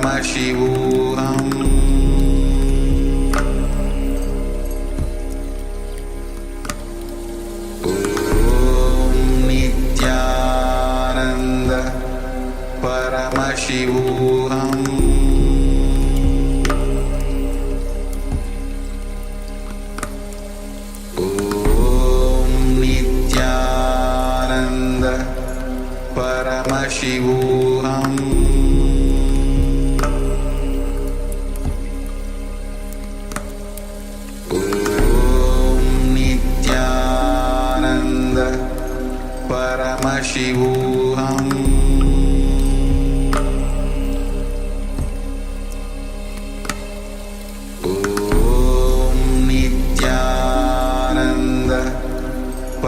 Paramashivoham Nityananda Paramashivoham Nityananda Paramashivoham Nityananda Paramashivoham Nityananda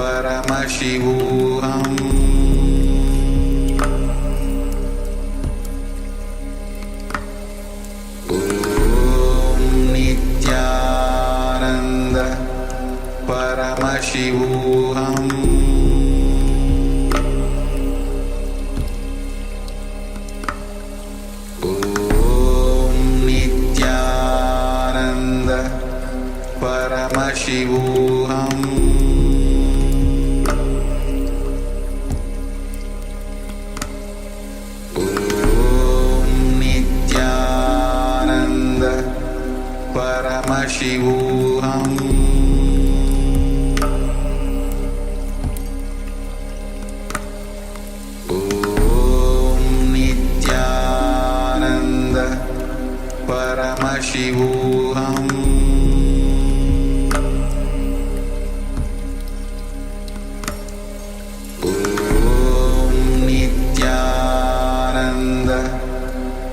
Paramashivoham Nityananda Paramashivoham Nityananda Paramashivoham Nityananda Paramashivoham Nityananda Paramashivoham Nityananda Paramashivoham Nityananda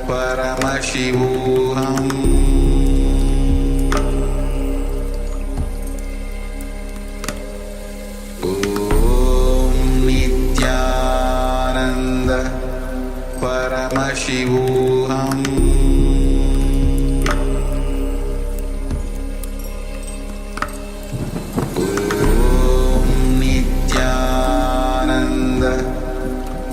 Paramashivoham Nityananda Paramashivoham Nityananda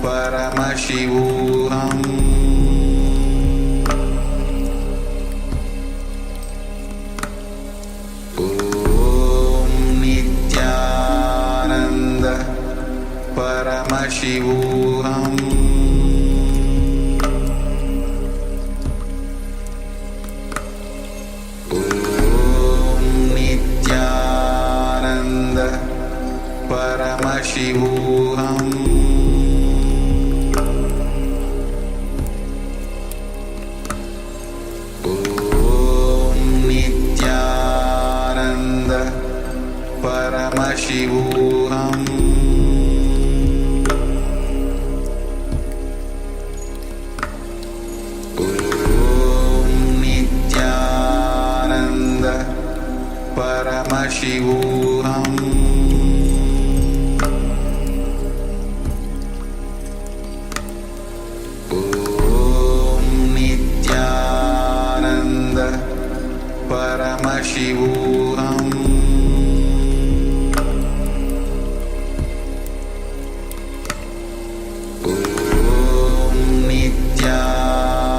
Paramashivoham Nityananda Paramashivoham Nityananda Paramashivoham Nityananda Paramashivoham Nityananda Paramashivoham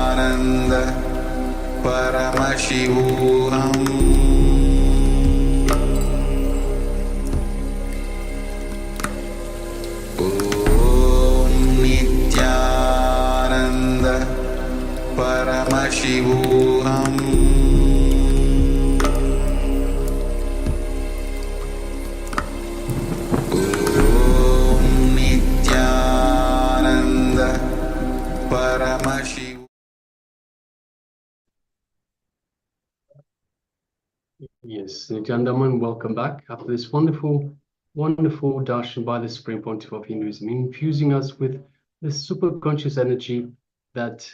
Nityananda Paramashivoham Nityananda Paramashivoham Nityananda Paramashivoham. Yes, gentlemen, welcome back after this wonderful darshan by the Supreme Pontiff of Hinduism, infusing us with this super conscious energy that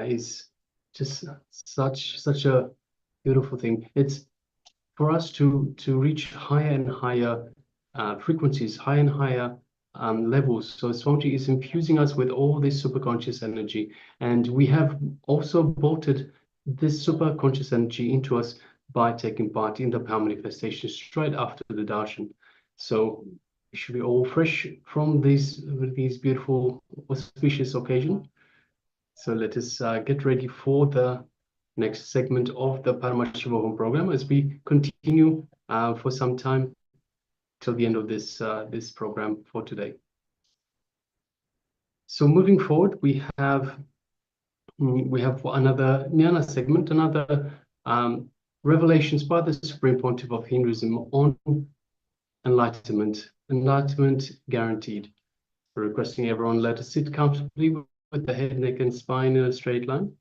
is just such a beautiful thing. It's for us to reach higher and higher frequencies, higher and higher levels. So Swamiji is infusing us with all this super conscious energy, and we have also bolted this super conscious energy into us by taking part in the power manifestation straight after the darshan. So we should be all fresh from these beautiful auspicious occasion. So let us get ready for the next segment of the Paramashivoham program as we continue for some time till the end of this program for today. So moving forward, we have another jnana segment, another revelations by the Supreme Pontiff of Hinduism on enlightenment guaranteed. We're requesting everyone let us sit comfortably with the head, neck, and spine in a straight line.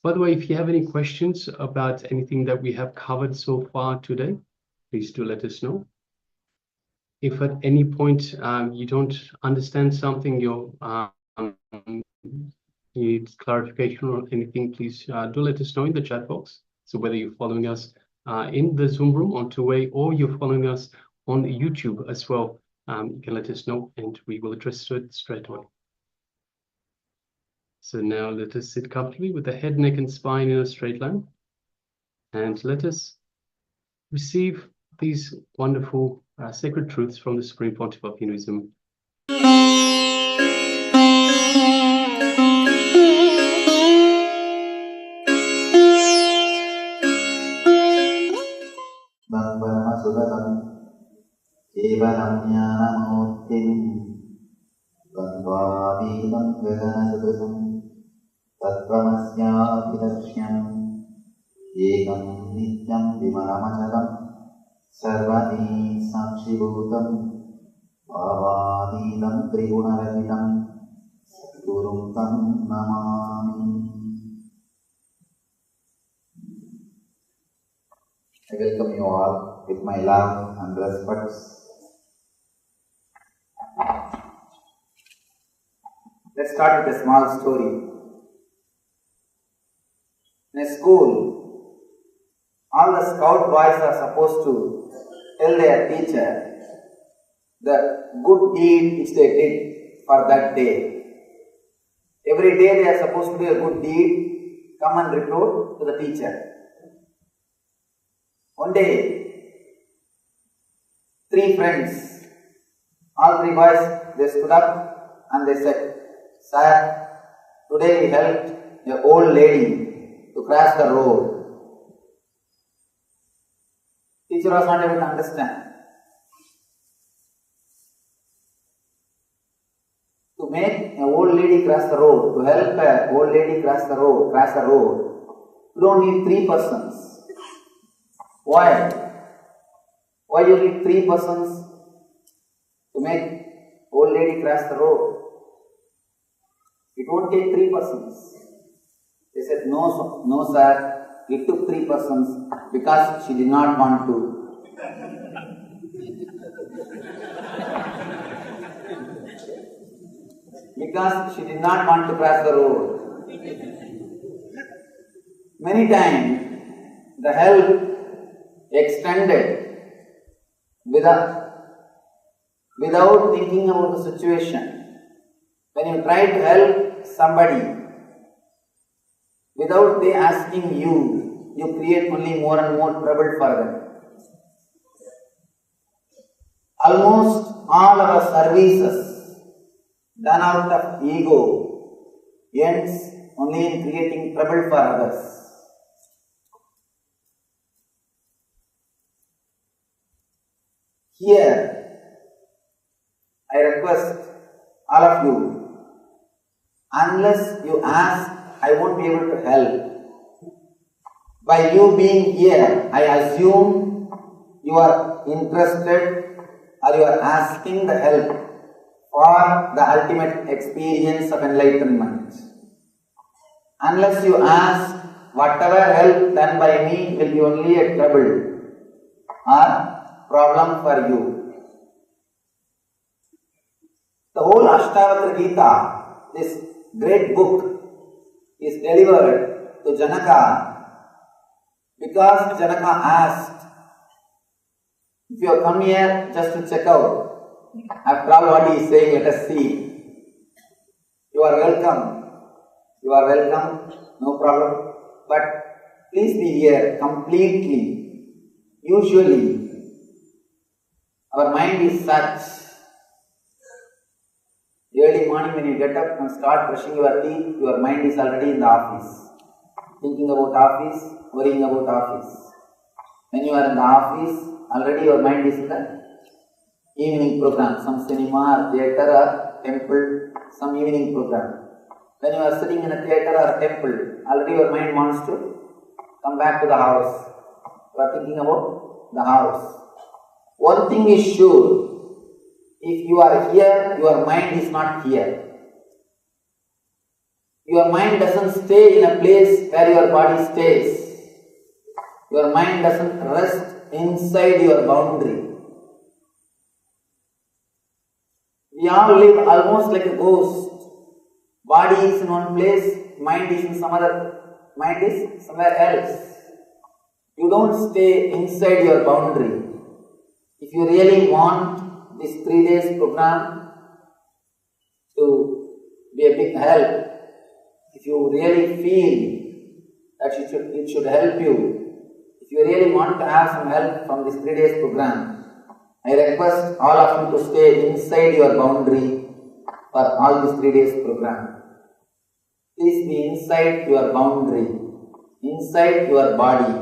By the way, if you have any questions about anything that we have covered so far today, please do let us know. If at any point you don't understand something, you need clarification or anything, please do let us know in the chat box. So whether you're following us in the Zoom room on two-way or you're following us on YouTube as well, you can let us know and we will address it straight away. So now let us sit comfortably with the head, neck, and spine in a straight line. And let us receive these wonderful sacred truths from the Supreme Pontiff of Hinduism. Ekam nityam vimalamachalam sarvani sakshibhutam bhavadidam trigunarahitam satgurum tam namami. I welcome you all with my love and respect. Let's start with a small story. In a school, all the scout boys are supposed to tell their teacher the good deed which they did for that day. Every day they are supposed to do a good deed, come and report to the teacher. One day, 3 friends, all 3 boys, they stood up and they said, "Sir, today we helped an old lady to cross the road." Teacher was not able to understand. To make an old lady cross the road, to help an old lady cross the road, you don't need 3 persons. Why? Why you need 3 persons to make old lady cross the road? It won't take 3 persons. They said, no sir, it took 3 persons because she did not want to. Because she did not want to cross the road. Many times, the help extended without thinking about the situation. When you try to help somebody, without they asking you, you create only more and more trouble for them. Almost all our services done out of ego ends only in creating trouble for others. Here, I request all of you, unless you ask, I won't be able to help. By you being here, I assume you are interested or you are asking the help for the ultimate experience of enlightenment. Unless you ask, whatever help done by me will be only a trouble or problem for you. The whole Ashtavakra Gita, this great book, is delivered to Janaka because Janaka asked, if you have come here just to check out, after all what he is saying, let us see. You are welcome, no problem, but please be here completely. Usually, our mind is such, Early morning when you get up and start brushing your teeth, your mind is already in the office. Thinking about office, worrying about office. When you are in the office, already your mind is in the evening program, some cinema or theatre or temple, some evening program. When you are sitting in a theatre or a temple, already your mind wants to come back to the house. You are thinking about the house. One thing is sure, if you are here, your mind is not here. Your mind doesn't stay in a place where your body stays. Your mind doesn't rest inside your boundary. We all live almost like a ghost. Body is in one place, mind is in mind is somewhere else. You don't stay inside your boundary. If you really want this 3 days program to be a big help, if you really feel that it should help you, if you really want to have some help from this 3 days program, I request all of you to stay inside your boundary for all this 3 days program. Please be inside your boundary, inside your body.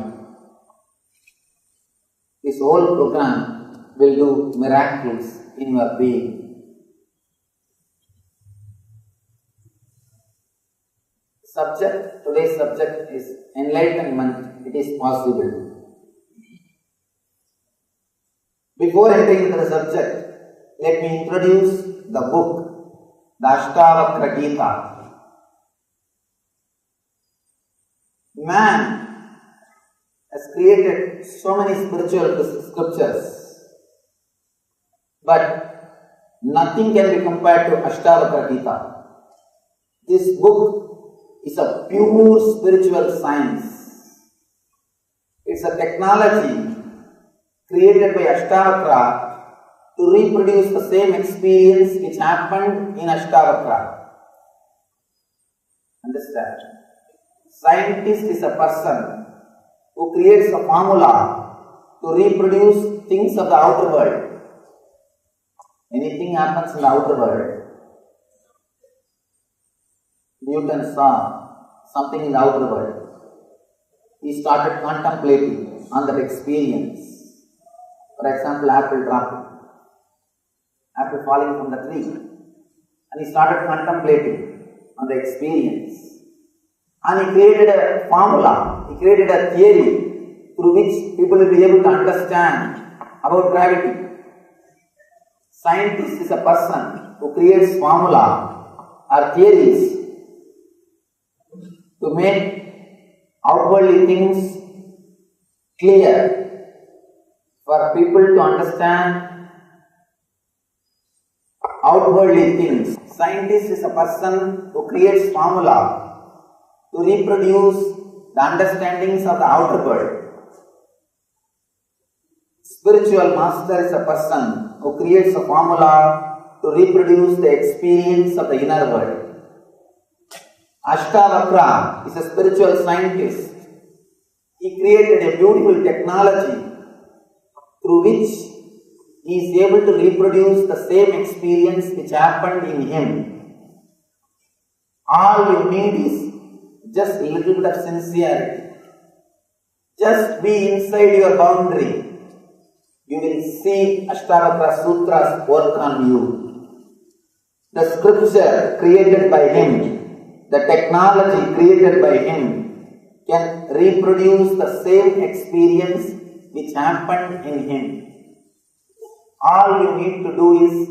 This whole program will do miracles in your being. Today's subject is enlightenment. It is possible. Before entering into the subject, let me introduce the book, the Ashtavakra Gita. Man has created so many spiritual scriptures, but nothing can be compared to Ashtavakra Gita. This book is a pure spiritual science. It's a technology created by Ashtavakra to reproduce the same experience which happened in Ashtavakra. Understand? Scientist is a person who creates a formula to reproduce things of the outer world. Anything happens in the outer world. Newton saw something in the outer world. He started contemplating on that experience. For example, apple dropping, apple falling from the tree. And he started contemplating on the experience. And he created a formula, he created a theory through which people will be able to understand about gravity. Scientist is a person who creates formula or theories to make outwardly things clear for people to understand outwardly things. Scientist is a person who creates formula to reproduce the understandings of the outer world. Spiritual master is a person who creates a formula to reproduce the experience of the inner world. Ashtavakra is a spiritual scientist. He created a beautiful technology through which he is able to reproduce the same experience which happened in him. All you need is just a little bit of sincerity. Just be inside your boundary. You will see Ashtavakra Sutras work on you. The scripture created by him, the technology created by him, can reproduce the same experience which happened in him. All you need to do is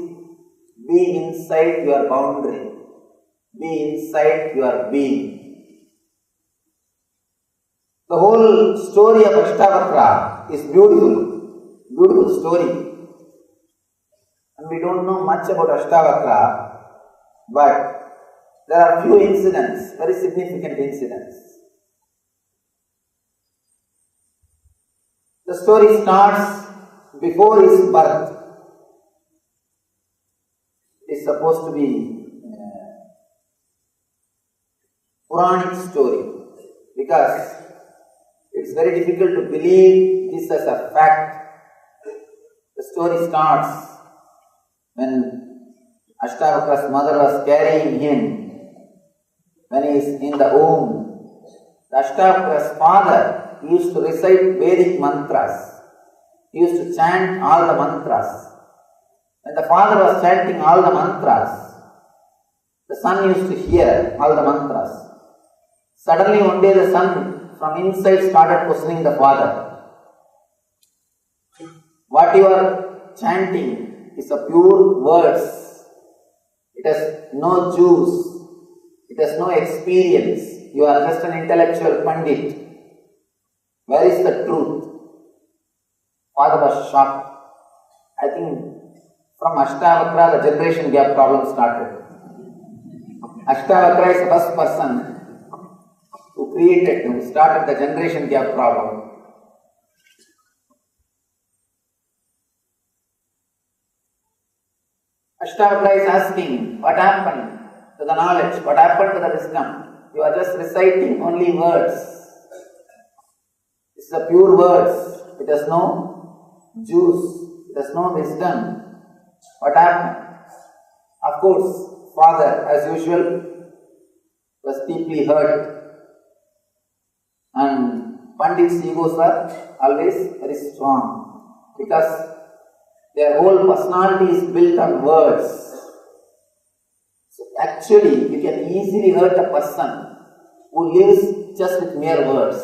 be inside your boundary. Be inside your being. The whole story of Ashtavakra is beautiful, beautiful story. And we don't know much about Ashtavakra, but there are few incidents, very significant incidents. The story starts before his birth. It is supposed to be a Puranic story because it's very difficult to believe this as a fact. The story starts when Ashtavakra's mother was carrying him when he is in the womb. The Ashtavakra's father used to recite Vedic mantras. He used to chant all the mantras. When the father was chanting all the mantras, the son used to hear all the mantras. Suddenly one day the son from inside started questioning the father. What you are chanting is a pure words. It has no juice. It has no experience. You are just an intellectual pandit. Where is the truth? Father was shocked. I think from Ashtavakra the generation gap problem started. Ashtavakra is the first person who started the generation gap problem. Ashtavakra is asking, what happened to the knowledge? What happened to the wisdom? You are just reciting only words. This is a pure words. It has no juice. It has no wisdom. What happened? Of course, father, as usual, was deeply hurt. And Pandits' egos are always very strong because their whole personality is built on words. So actually, you can easily hurt a person who lives just with mere words.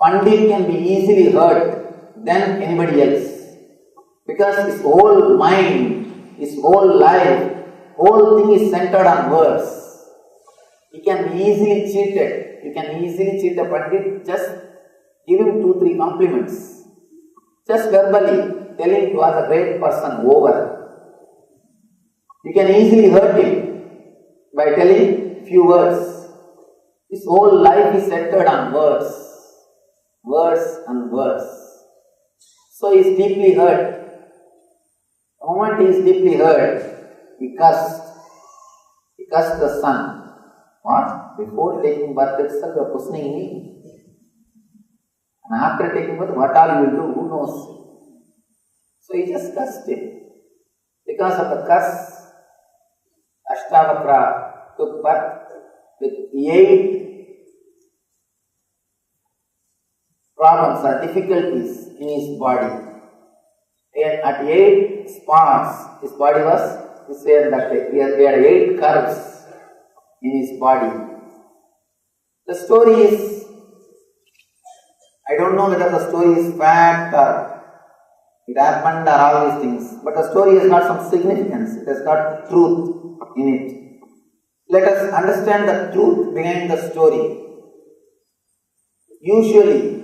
Pandit can be easily hurt than anybody else because his whole mind, his whole life, whole thing is centered on words. He can be easily cheated. You can easily cheat a Pandit, just give him 2-3 compliments. Just verbally tell him you are a great person, over. You can easily hurt him by telling few words. His whole life is centered on words. Words and words. So he is deeply hurt. The moment he is deeply hurt, he cursed. He cursed the son. What? Before taking birth itself, you are questioning me. And after taking birth, what all you will do, who knows? So he just cursed him. Because of the curse, Ashtavakra took birth with 8 problems or difficulties in his body. And at 8 spots, his body was this way and that way. He had 8 curves in his body. The story is, I don't know whether the story is fact or it happened or all these things, but the story has got some significance. It has got truth in it. Let us understand the truth behind the story. Usually,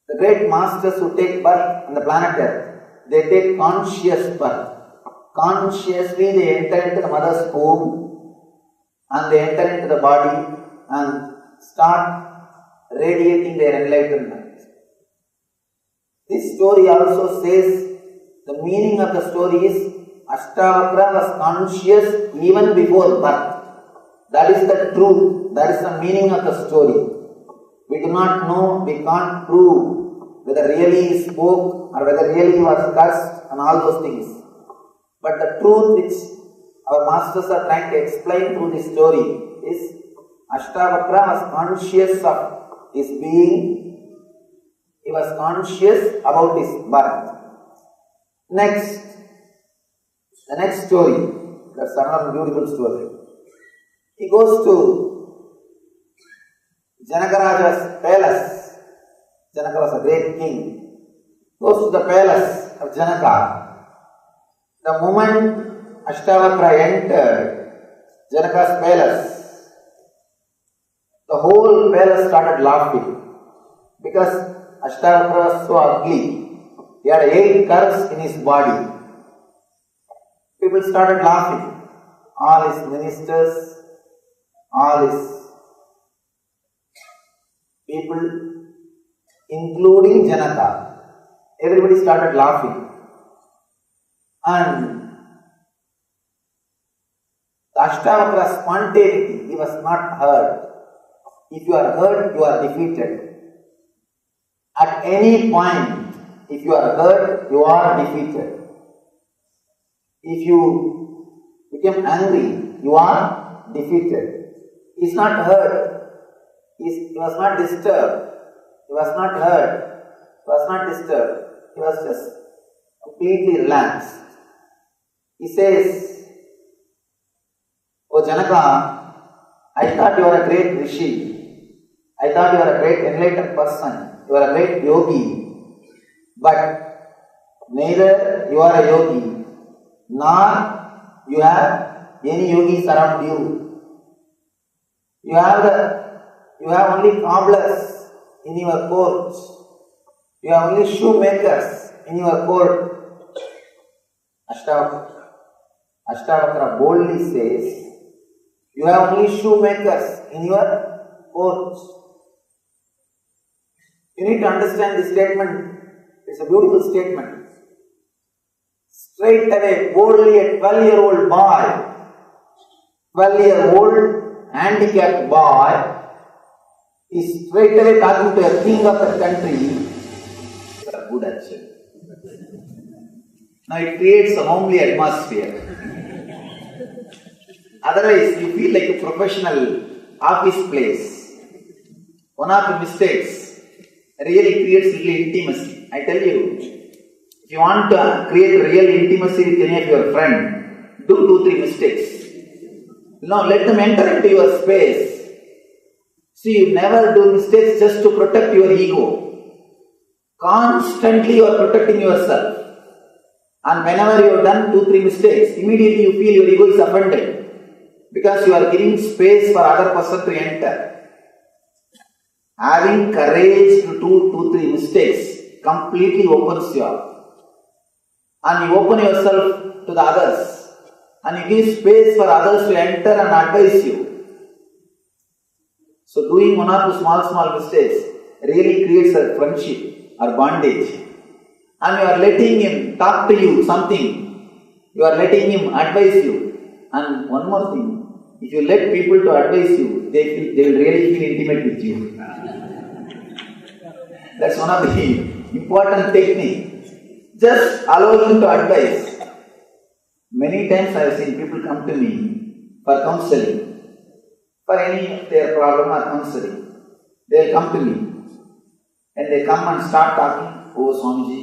the great masters who take birth on the planet Earth, they take conscious birth. Consciously they enter into the mother's womb and they enter into the body and start radiating their enlightenment. This story also says the meaning of the story is Ashtavakra was conscious even before birth. That is the truth. That is the meaning of the story. We do not know, we can't prove whether really he spoke or whether really he was cursed and all those things. But the truth which our masters are trying to explain through this story is Ashtavakra was conscious of his being. He was conscious about his birth. Next, the next story. That's another beautiful story. He goes to Janakaraja's palace. Janaka was a great king. Goes to the palace of Janaka. The moment Ashtavakra entered Janaka's palace, the whole palace started laughing because Ashtavakra was so ugly. He had 8 curves in his body. People started laughing. All his ministers, all his people, including Janaka, everybody started laughing. And the Ashtavakra spontaneity, he was not hurt. If you are hurt, you are defeated. At any point, If you are hurt, you are defeated. If you become angry, you are defeated. He is not hurt. He was not disturbed. He was not hurt. He was not disturbed. He was just completely relaxed. He says, "Oh Janaka, I thought you were a great rishi. I thought you were a great enlightened person. You are a great yogi. But neither you are a yogi, nor you have any yogis around you. You have only cobblers in your court. You have only shoemakers in your court." Ashtavakra boldly says, "You have only shoemakers in your court." You need to understand this statement. It's a beautiful statement. Straight away, boldly, a 12-year-old boy, 12-year-old handicapped boy, is straight away talking to a king of the country. You are good actually. Now it creates a homely atmosphere. Otherwise, you feel like a professional office place. One of the mistakes really creates little intimacy. I tell you, if you want to create real intimacy with any of your friend, do 2-3 mistakes. Now let them enter into your space. See, you never do mistakes just to protect your ego. Constantly you are protecting yourself. And whenever you have done 2-3 mistakes, immediately you feel your ego is offended. Because you are giving space for other person to enter. Having courage to do 2-3 mistakes completely opens you up. And you open yourself to the others. And you give space for others to enter and advise you. So doing 1 or 2 small mistakes really creates a friendship or bondage. And you are letting him talk to you something. You are letting him advise you. And one more thing. If you let people to advise you, they will really feel intimate with you. That's one of the important techniques. Just allow him to advise. Many times I have seen people come to me for counseling. For any of their problem or counseling. They will come to me. And they come and start talking. "Oh Swamiji,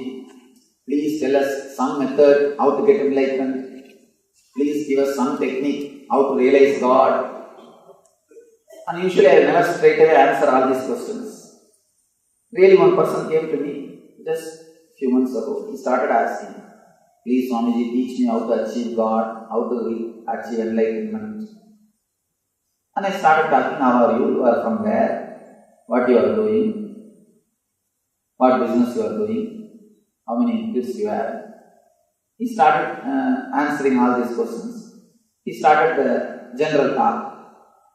please tell us some method how to get enlightenment. Please give us some technique how to realize God." And usually I will never straight away answer all these questions. Really, one person came to me just a few months ago. He started asking, "Please Swamiji, teach me how to achieve God, how to achieve enlightenment." And I started talking, "How are you? You are from where? What you are doing? What business you are doing? How many kids you have?" He started answering all these questions. He started the general talk.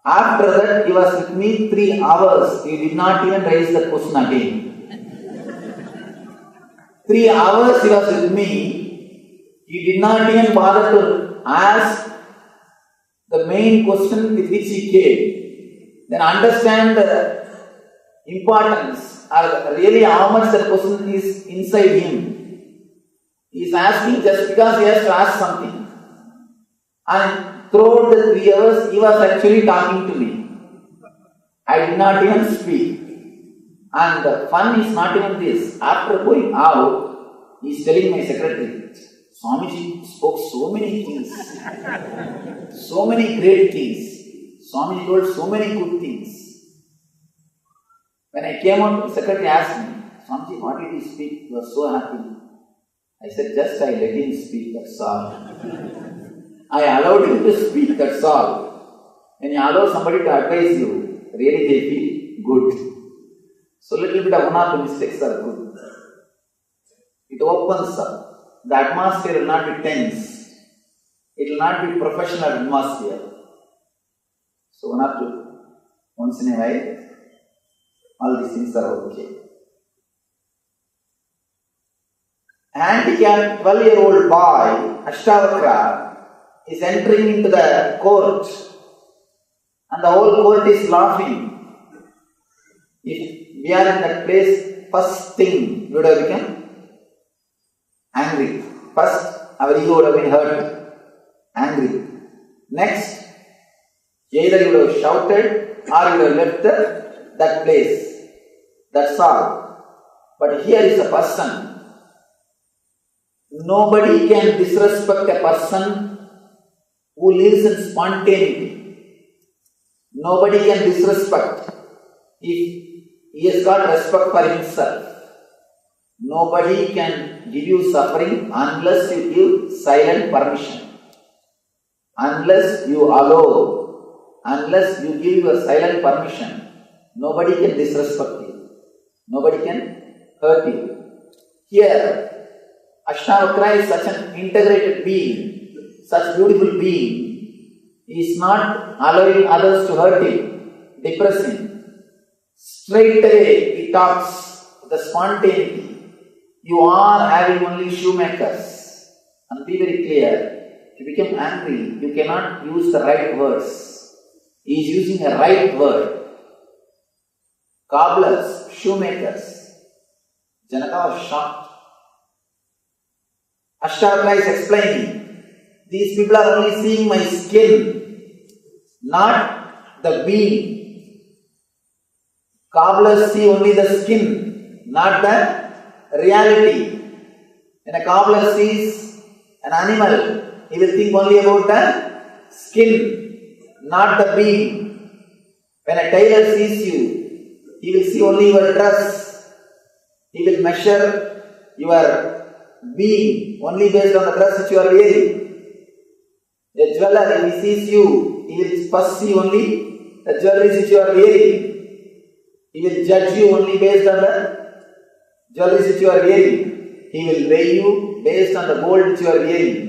After that, he was with me 3 hours. He did not even raise the question again. 3 hours he was with me. He did not even bother to ask the main question with which he came. Then understand the importance or really how much that question is inside him. He is asking just because he has to ask something. And throughout the 3 hours, he was actually talking to me. I did not even speak. And the fun is not even this. After going out, he is telling my secretary, "Swamiji spoke so many things. So many great things. Swamiji told so many good things." When I came out, the secretary asked me, "Swamiji, what did he speak? You were so happy." I said, "Just I let him speak, that's all. I allowed him to speak, that's all." When you allow somebody to advise you, really they feel good. So little bit of 1 or 2 mistakes are good. It opens up. The atmosphere will not be tense. It will not be professional atmosphere. So 1 or 2, once in a while, all these things are okay. Handicapped 12-year-old boy, Ashtavakra, is entering into the court and the whole court is laughing. If we are in that place, first thing we would have become angry. First, our ego would have been hurt, angry. Next, either you would have shouted or you would have left that place. That's all. But here is a person. Nobody can disrespect a person who lives in spontaneity. Nobody can disrespect if he has got respect for himself. Nobody can give you suffering unless you give silent permission. Unless you allow, unless you give your silent permission, nobody can disrespect you. Nobody can hurt you. Here, Ashtavakra is such an integrated being, such beautiful being. He is not allowing others to hurt him, depress him. Straight away he talks with the spontaneity. You are having only shoemakers. And be very clear. If you become angry, you cannot use the right words. He is using a right word. Cobblers, shoemakers. Janaka was shocked. Ashtavakra is explaining, these people are only seeing my skin, not the being. Cobblers see only the skin, not the reality. When a cobbler sees an animal, he will think only about the skin, not the being. When a tailor sees you, he will see only your dress. He will measure your being only based on the dress which you are wearing. A jeweler, if he sees you, he will first see only the jewelry which you are wearing. He will judge you only based on the jewelry which you are wearing. He will weigh you based on the gold which you are wearing.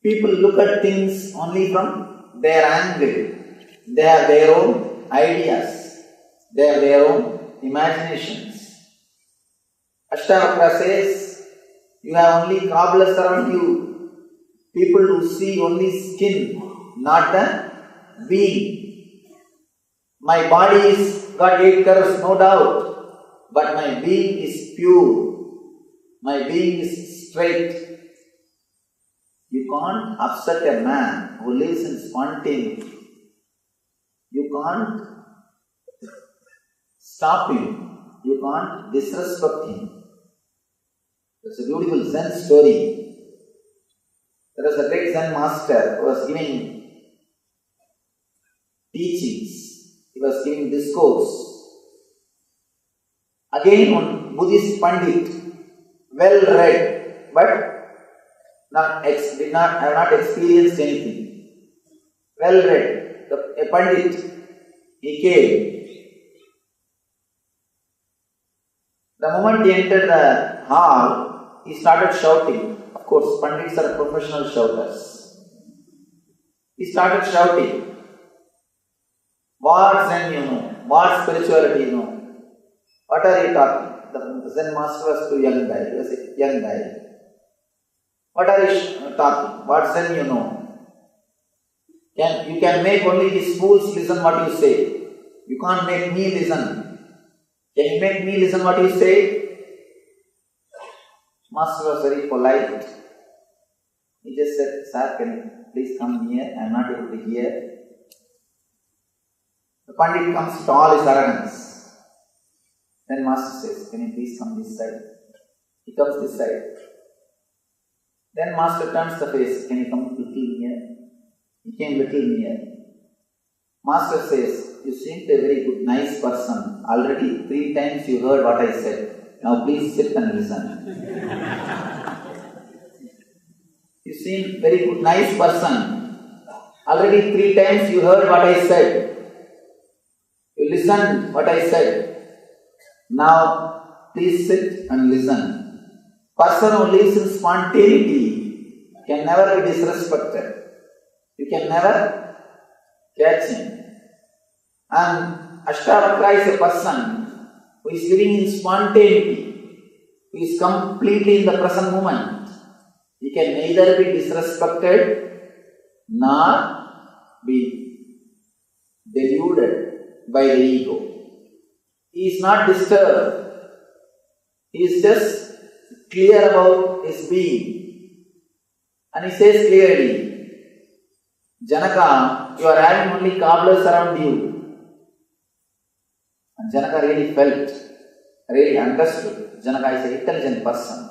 People look at things only from their angle. They have their own ideas. They have their own imaginations. Ashtavakra says, you have only cobblers around you. People who see only skin, not the being. My body is got 8 curves, no doubt, but my being is pure. My being is straight. You can't upset a man who lives in spontaneity. You can't stop him. You can't disrespect him. It's a beautiful Zen story. There was a great Zen master who was giving teachings. He was giving discourse. Again, one Buddhist Pandit, well read, but have not experienced anything. Well read. A Pandit, he came. The moment he entered the hall, he started shouting. Of course, Pandits are professional shouters. He started shouting. What Zen you know? What spirituality you know? What are you talking? The Zen master was too young guy. He was a young guy. What are you talking? What Zen you know? You can make only these fools listen what you say. You can't make me listen. Can you make me listen what you say? Master was very polite. He just said, Sir, can you please come near? I am not able to hear. The Pandit comes to all his arrogance. Then Master says, can you please come this side? He comes this side. Then Master turns the face, can you come little near? He came little near. Master says, you seem to be a very good, nice person. Already 3 times you heard what I said. Now please sit and listen. You seem very good, nice person. Already 3 times you heard what I said. You listened what I said. Now please sit and listen. Person who lives in spontaneity can never be disrespected. You can never catch him. And Ashtavakra is a person who is living in spontaneity, who is completely in the present moment. He can neither be disrespected nor be deluded by the ego. He is not disturbed. He is just clear about his being. And he says clearly, Janaka, you are having only cobblers around you. And Janaka really felt, really understood. Janaka is an intelligent person,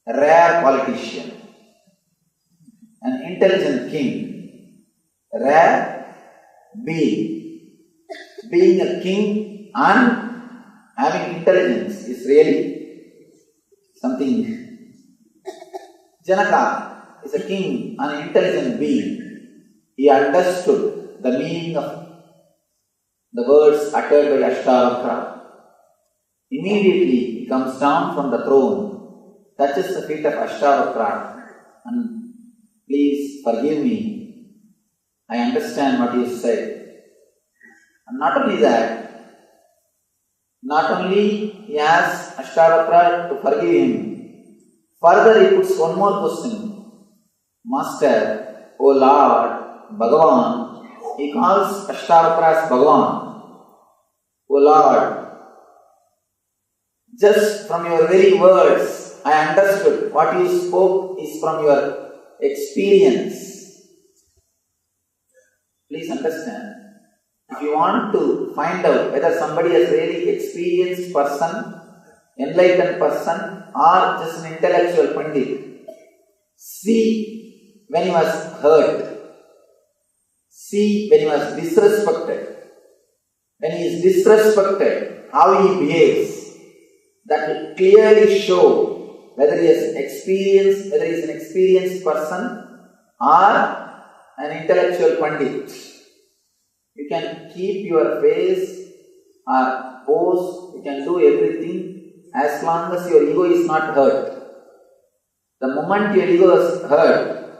a rare politician, an intelligent king, a rare being. Being a king and having intelligence is really something. Janaka is a king and an intelligent being. He understood the meaning of the words uttered by Ashtavakra. Immediately he comes down from the throne, touches the feet of Ashtavakra, and please forgive me. I understand what you said. And not only that, not only he asks Ashtavakra to forgive him, further he puts one more question. Master, O Lord, Bhagavan, he calls Ashtavakra as Bhagavan. O Lord, just from your very words, I understood what you spoke is from your experience. Please understand. If you want to find out whether somebody is really experienced person, enlightened person, or just an intellectual pandit, see when he was hurt, see when he was disrespected. When he is disrespected, how he behaves, that will clearly show whether he is experienced, whether he is an experienced person or an intellectual pandit. You can keep your face or pose, you can do everything as long as your ego is not hurt. The moment your ego is hurt,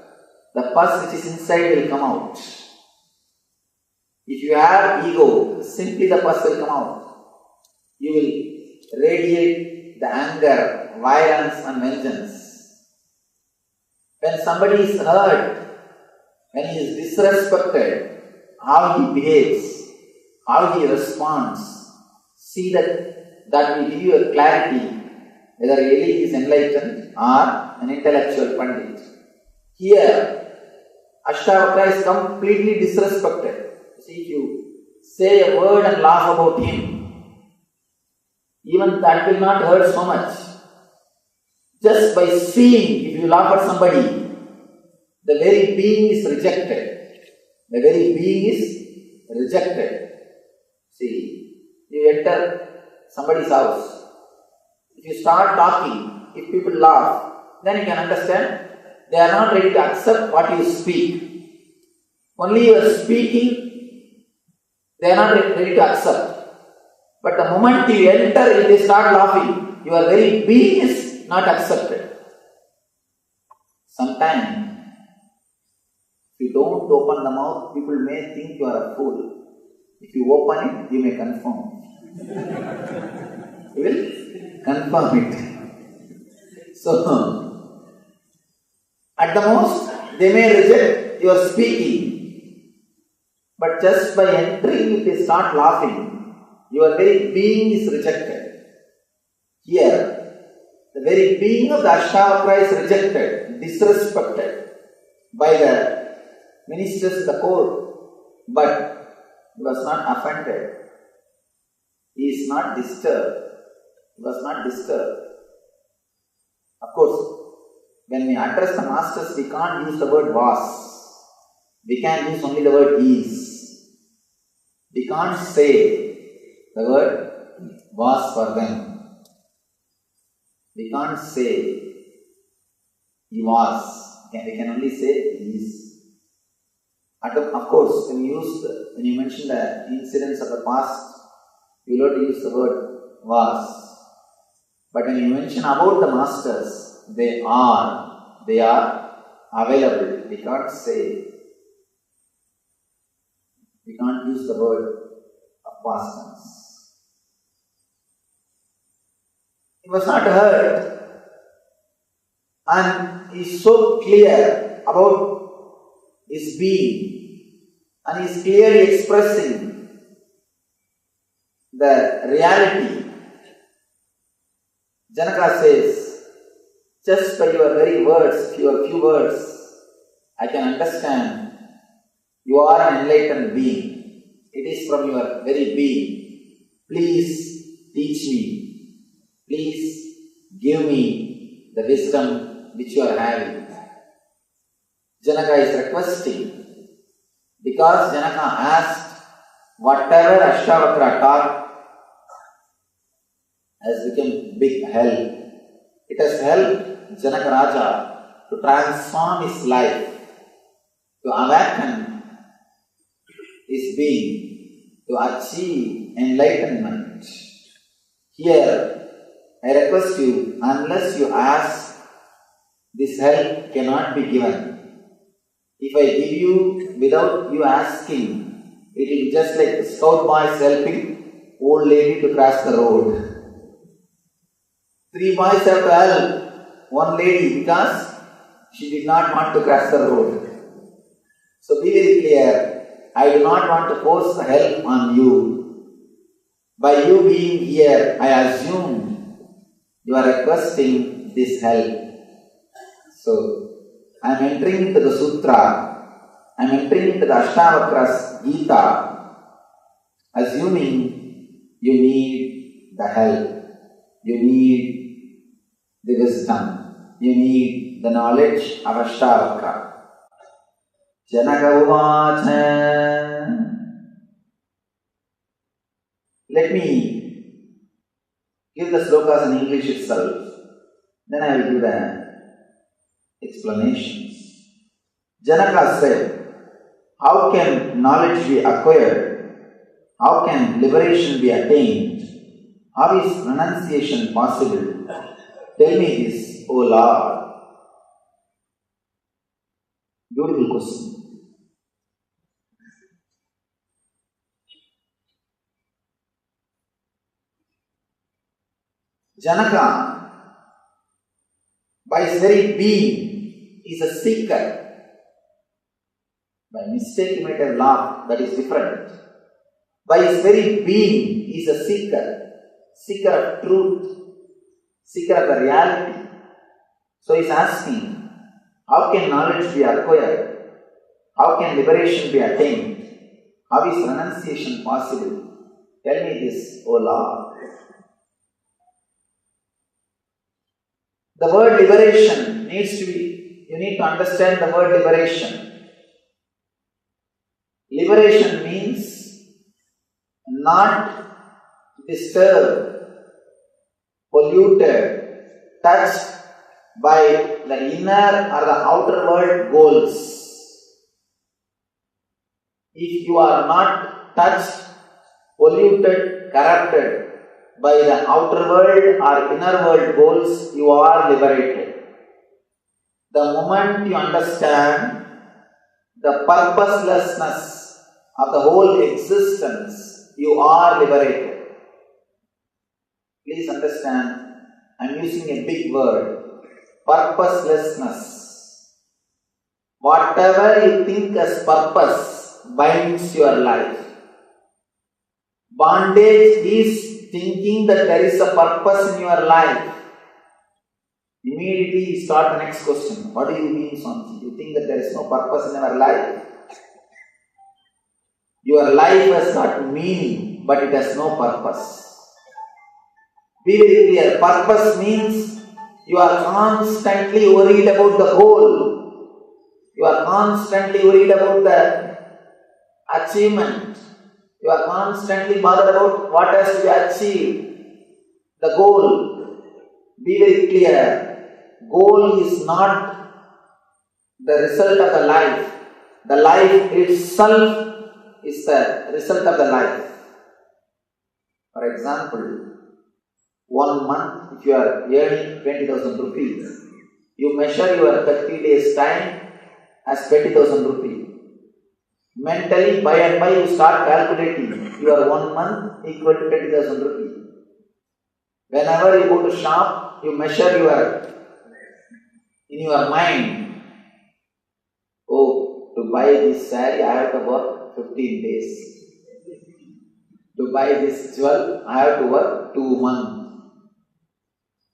the pus which is inside will come out. If you have ego, simply the pus will come out. You will radiate the anger, violence and vengeance. When somebody is hurt, when he is disrespected, how he behaves, how he responds, see that will give you a clarity whether really he is enlightened or an intellectual pandit. Here, Ashtavakra is completely disrespected. See, if you say a word and laugh about him, even that will not hurt so much. Just by seeing, if you laugh at somebody, the very being is rejected. The very being is rejected. See, you enter somebody's house. If you start talking, if people laugh, then you can understand they are not ready to accept what you speak. Only you are speaking, they are not ready to accept. But the moment you enter, if they start laughing, your very being is not accepted. Sometimes, if you don't open the mouth, people may think you are a fool. If you open it, you may confirm. You will confirm it. So, at the most, they may reject your speaking. But just by entering, if they start laughing, your very being is rejected. Here, the very being of the Ashtavakra is rejected, disrespected by the ministers in the court, but he was not offended. He is not disturbed. He was not disturbed. Of course, when we address the masters, we can't use the word was. We can use only the word is. We can't say the word was for them. We can't say he was. We can only say he is. Of course, when you mention the incidents of the past, you will not use the word was. But when you mention about the masters, they are available. We can't say, we can't use the word of past tense. He was not hurt, and he is so clear about his being, and he is clearly expressing the reality. Janaka says, Just by your very words, your few words, I can understand you are an enlightened being. It is from your very being. Please teach me. Please give me the wisdom which you are having. Janaka is requesting because Janaka asked whatever Ashtavakra taught has become big help. It has helped Janaka Raja to transform his life, to awaken his being, to achieve enlightenment. Here, I request you, unless you ask, this help cannot be given. If I give you without you asking, it will be just like scout boys helping old lady to cross the road. 3 boys have to help one lady because she did not want to cross the road. So be very clear, I do not want to force the help on you. By you being here, I assume you are requesting this help. So, I am entering into the Sutra, I am entering into the Ashtavakra's Gita, assuming you need the help, you need the wisdom, you need the knowledge of Ashtavakra. Janaka Uvacha. Let me give the slokas in English itself, then I will give the explanations. Janaka said, how can knowledge be acquired? How can liberation be attained? How is renunciation possible? Tell me this, O Lord. Beautiful question. Janaka, by his very being, is a seeker. By mistake, he might have laughed, that is different. By his very being, he is a seeker, seeker of truth, seeker of the reality. So he is asking, how can knowledge be acquired? How can liberation be attained? How is renunciation possible? Tell me this, O Lord. The word liberation needs to be, you need to understand the word liberation. Liberation means not disturbed, polluted, touched by the inner or the outer world goals. If you are not touched, polluted, corrupted by the outer world or inner world goals, you are liberated. The moment you understand the purposelessness of the whole existence, you are liberated. Please understand, I am using a big word, purposelessness. Whatever you think as purpose binds your life. Bondage is thinking that there is a purpose in your life. Immediately you start the next question. What do you mean, Swamiji? You think that there is no purpose in your life? Your life has got meaning, but it has no purpose. Be very clear. Purpose means you are constantly worried about the goal. You are constantly worried about the achievement. You are constantly bothered about what has to be achieved. The goal. Be very clear. Goal is not the result of the life. The life itself is the result of the life. For example, 1 month, if you are earning 20,000 rupees, you measure your 30 days time as 20,000 rupees. Mentally, by and by, you start calculating your 1 month equal to 20,000 rupees. Whenever you go to shop, you measure in your mind, oh, to buy this saree, I have to work 15 days. To buy this jewel, I have to work 2 months.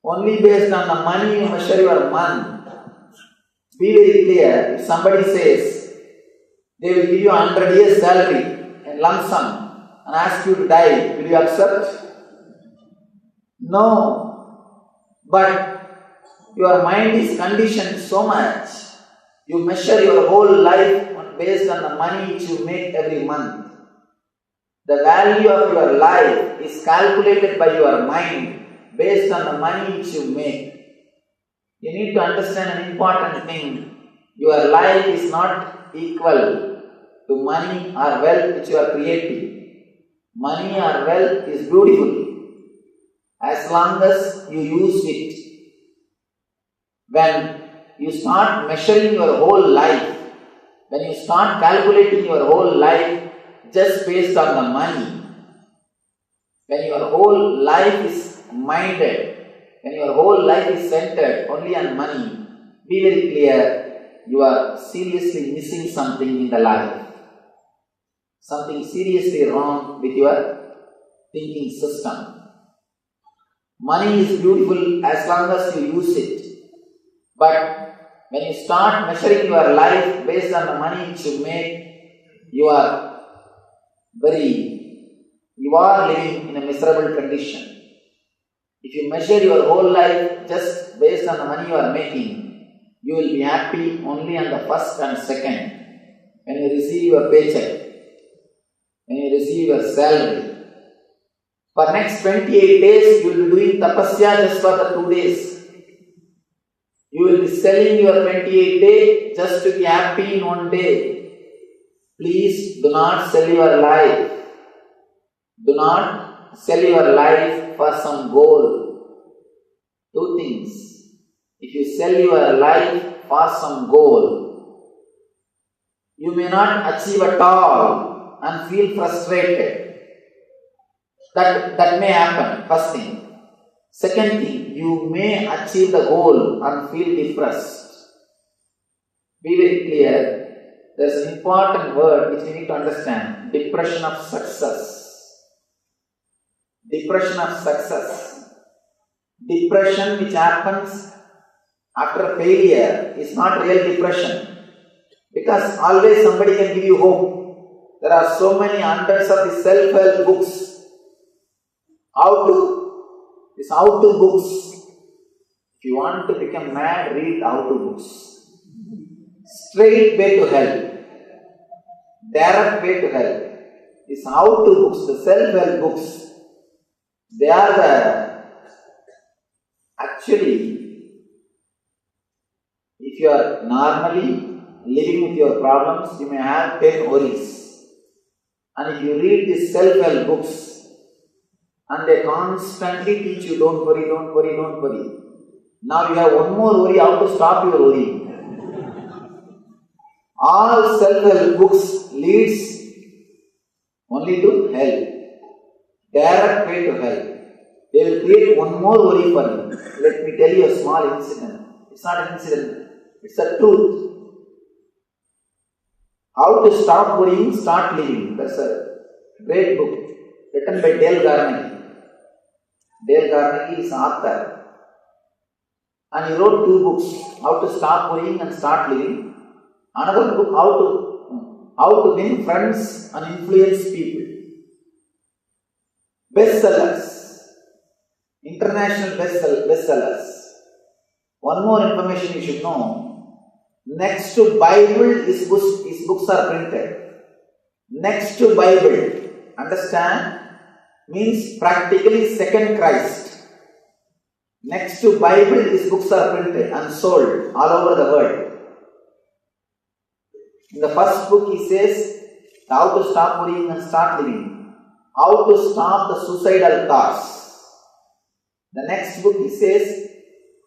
Only based on the money you measure your month. Be very clear. If somebody says they will give you 100 years salary in lump sum and ask you to die, will you accept? No. But your mind is conditioned so much. You measure your whole life based on the money which you make every month. The value of your life is calculated by your mind based on the money which you make. You need to understand an important thing. Your life is not equal to money or wealth which you are creating. Money or wealth is beautiful as long as you use it. When you start measuring your whole life, when you start calculating your whole life just based on the money, when your whole life is minded, when your whole life is centered only on money, be very clear, you are seriously missing something in the life. Something seriously wrong with your thinking system. Money is beautiful as long as you use it. But when you start measuring your life based on the money which you make, you are living in a miserable condition. If you measure your whole life just based on the money you are making, you will be happy only on the first and second, when you receive your paycheck, when you receive your salary. For next 28 days, you will be doing tapasya just for the 2 days. You will be selling your 28 day just to be happy in 1 day. Please do not sell your life. Do not sell your life for some goal. 2 things. If you sell your life for some goal, you may not achieve at all and feel frustrated. That may happen, first thing. Second thing, you may achieve the goal and feel depressed. Be very clear, there is an important word which we need to understand. Depression of success. Depression of success. Depression which happens after failure is not real depression. Because always somebody can give you hope. There are so many hundreds of the self-help books. How to books. If you want to become mad, read how to books. Straight way to hell. Direct way to hell. Is how to books, the self-help books. They are actually, if you are normally living with your problems, you may have 10 worries. And if you read these self-help books, and they constantly teach you, don't worry, don't worry, don't worry. Now you have one more worry, how to stop your worry. All self-help books leads only to hell. Direct way to hell. They will create one more worry for you. Let me tell you a small incident. It's not an incident, it's a truth. How to stop worrying, start living. That's a great book written by Dale Carnegie. Dale Carnegie is author, and he wrote 2 books, How to Stop Worrying and Start Living. Another book, How to Win Friends and Influence People. Bestsellers, international bestsellers. One more information you should know. Next to Bible, his books are printed. Next to Bible, understand? Means practically second Christ. Next to Bible, his books are printed and sold all over the world. In the first book, he says how to stop worrying and start living. How to stop the suicidal thoughts. The next book, he says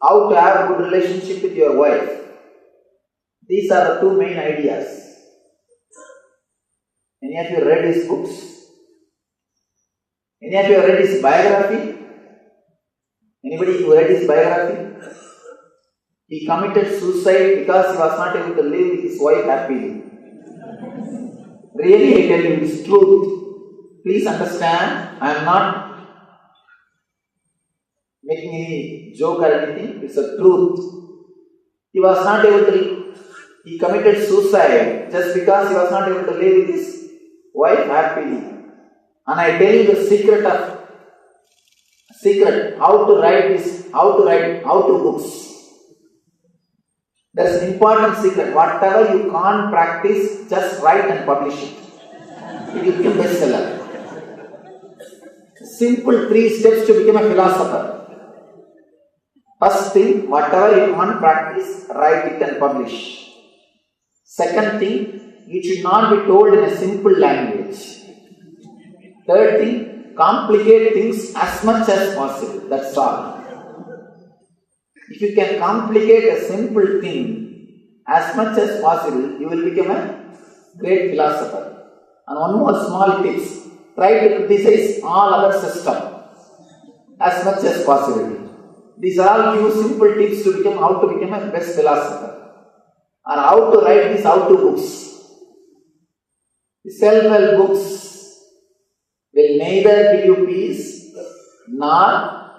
how to have a good relationship with your wife. These are the 2 main ideas. Any of you read his books? Any of you have read his biography? Anybody who read his biography? He committed suicide because he was not able to live with his wife happily. Really, I tell you, it's truth. Please understand, I am not making any joke or anything. It's a truth. He was not able to, he committed suicide just because he was not able to live with his wife happily. And I tell you the secret, how to write books. There's an important secret. Whatever you can't practice, just write and publish it. It will become bestseller. Simple 3 steps to become a philosopher. First thing, whatever you can't practice, write it and publish. Second thing, it should not be told in a simple language. Third thing, complicate things as much as possible. That's all. If you can complicate a simple thing as much as possible, you will become a great philosopher. And one more small tips. Try to criticize all other systems as much as possible. These are all few simple tips to become how to become a best philosopher. And how to write these how-to books. The self-help books will neither give you peace nor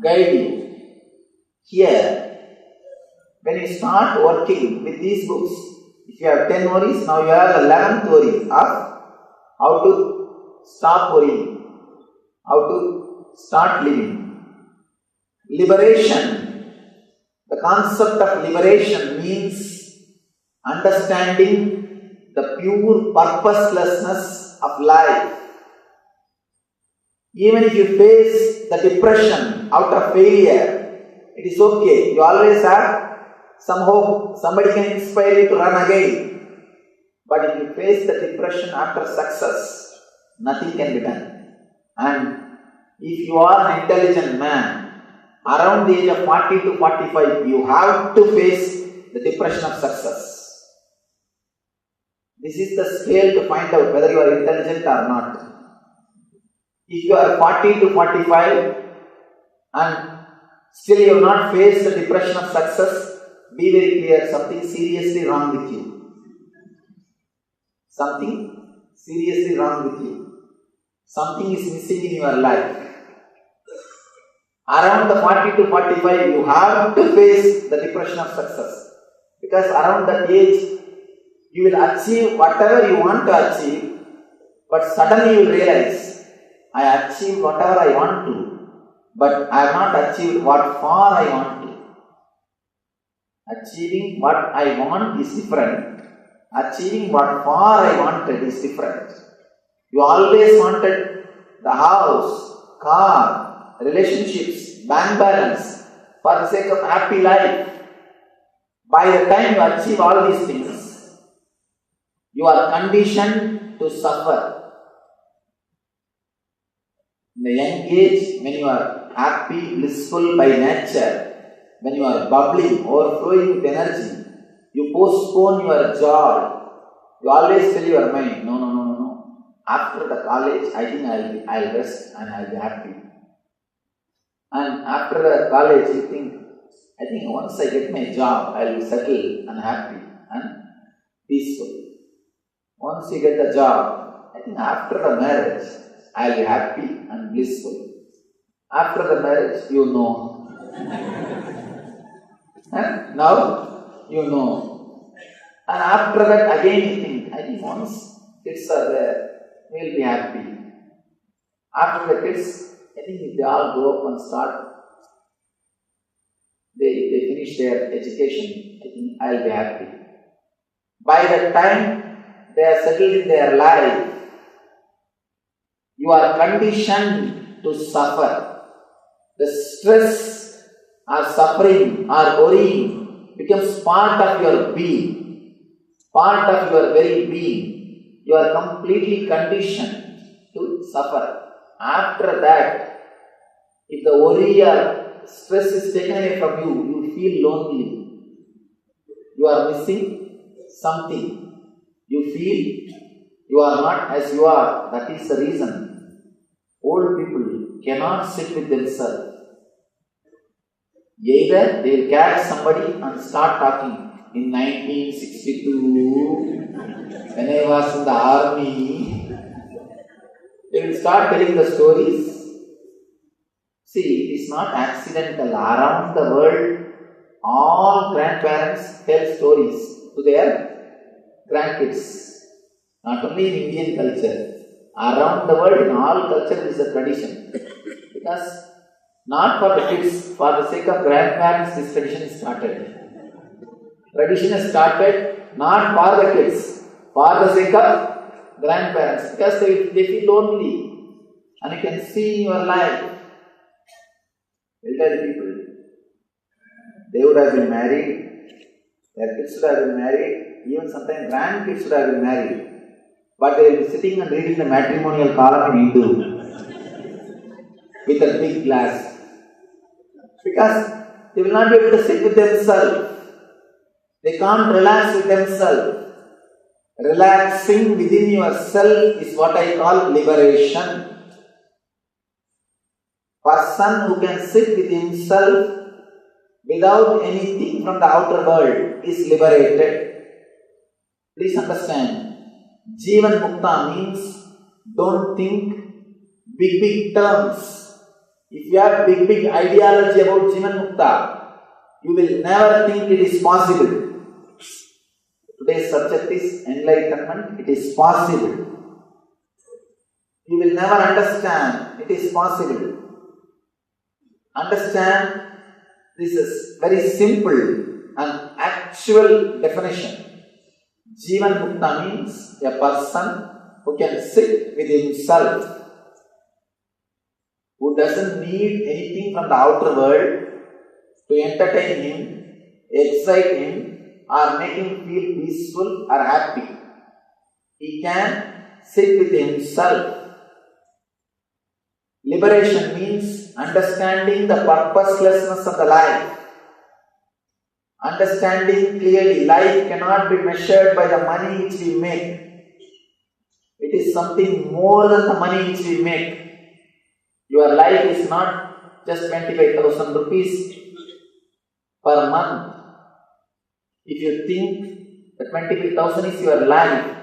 guide you. Here, when you start working with these books, if you have 10 worries, now you have the 11th worry of how to stop worrying, how to start living. Liberation. The concept of liberation means understanding the pure purposelessness of life. Even if you face the depression out of failure, it is okay. You always have some hope. Somebody can inspire you to run again. But if you face the depression after success, nothing can be done. And if you are an intelligent man, around the age of 40 to 45, you have to face the depression of success. This is the scale to find out whether you are intelligent or not. If you are 40 to 45 and still you have not faced the depression of success, be very clear, something seriously wrong with you. Something seriously wrong with you. Something is missing in your life. Around the 40 to 45, you have to face the depression of success. Because around that age, you will achieve whatever you want to achieve, but suddenly you will realize, I achieved whatever I want to, but I have not achieved what far I want to. Achieving what I want is different. Achieving what far I wanted is different. You always wanted the house, car, relationships, bank balance, for the sake of happy life. By the time you achieve all these things, you are conditioned to suffer. In the young age, when you are happy, blissful by nature, when you are bubbling, overflowing with energy, you postpone your joy. You always tell your mind, no. After the college, I think I'll rest and I'll be happy. And after the college, you think, I think once I get my job, I'll be settled and happy and peaceful. Once you get the job, I think after the marriage, I'll be happy and blissful. After the marriage, you know. And now, you know. And after that, again you think, I think once kids are there, we'll be happy. After the kids, I think if they all grow up and start, they finish their education, I think I'll be happy. By the time they are settled in their life, you are conditioned to suffer. The stress or suffering or worrying becomes part of your being, part of your very being. You are completely conditioned to suffer. After that, if the worry or stress is taken away from you, you feel lonely. You are missing something. You feel you are not as you are. That is the reason old people cannot sit with themselves. Either they will catch somebody and start talking. In 1962, when I was in the army, they will start telling the stories. See, it is not accidental. Around the world, all grandparents tell stories to their grandkids. Not only in Indian culture, around the world, in all culture, it is a tradition. Because not for the kids, for the sake of grandparents, this tradition started. Tradition has started not for the kids, for the sake of grandparents, because they feel lonely. And you can see in your life, elderly people, they would have been married, their kids would have been married, even sometimes grandkids would have been married, but they will be sitting and reading the matrimonial column in Hindu with a big glass. Because they will not be able to sit with themselves. They can't relax with themselves. Relaxing within yourself is what I call liberation. Person who can sit with himself without anything from the outer world is liberated. Please understand, Jivan Mukta means don't think big terms. If you have big ideology about Jivan Mukta, you will never think it is possible. Today's subject is enlightenment. It is possible. You will never understand it is possible. Understand, this is very simple and actual definition. Jivan Mukta means a person who can sit with himself, who doesn't need anything from the outer world to entertain him, excite him, or make him feel peaceful or happy. He can sit with himself. Liberation means understanding the purposelessness of the life. Understanding clearly, life cannot be measured by the money which we make. It is something more than the money which we make. Your life is not just 25,000 rupees per month. If you think that 25,000 is your life,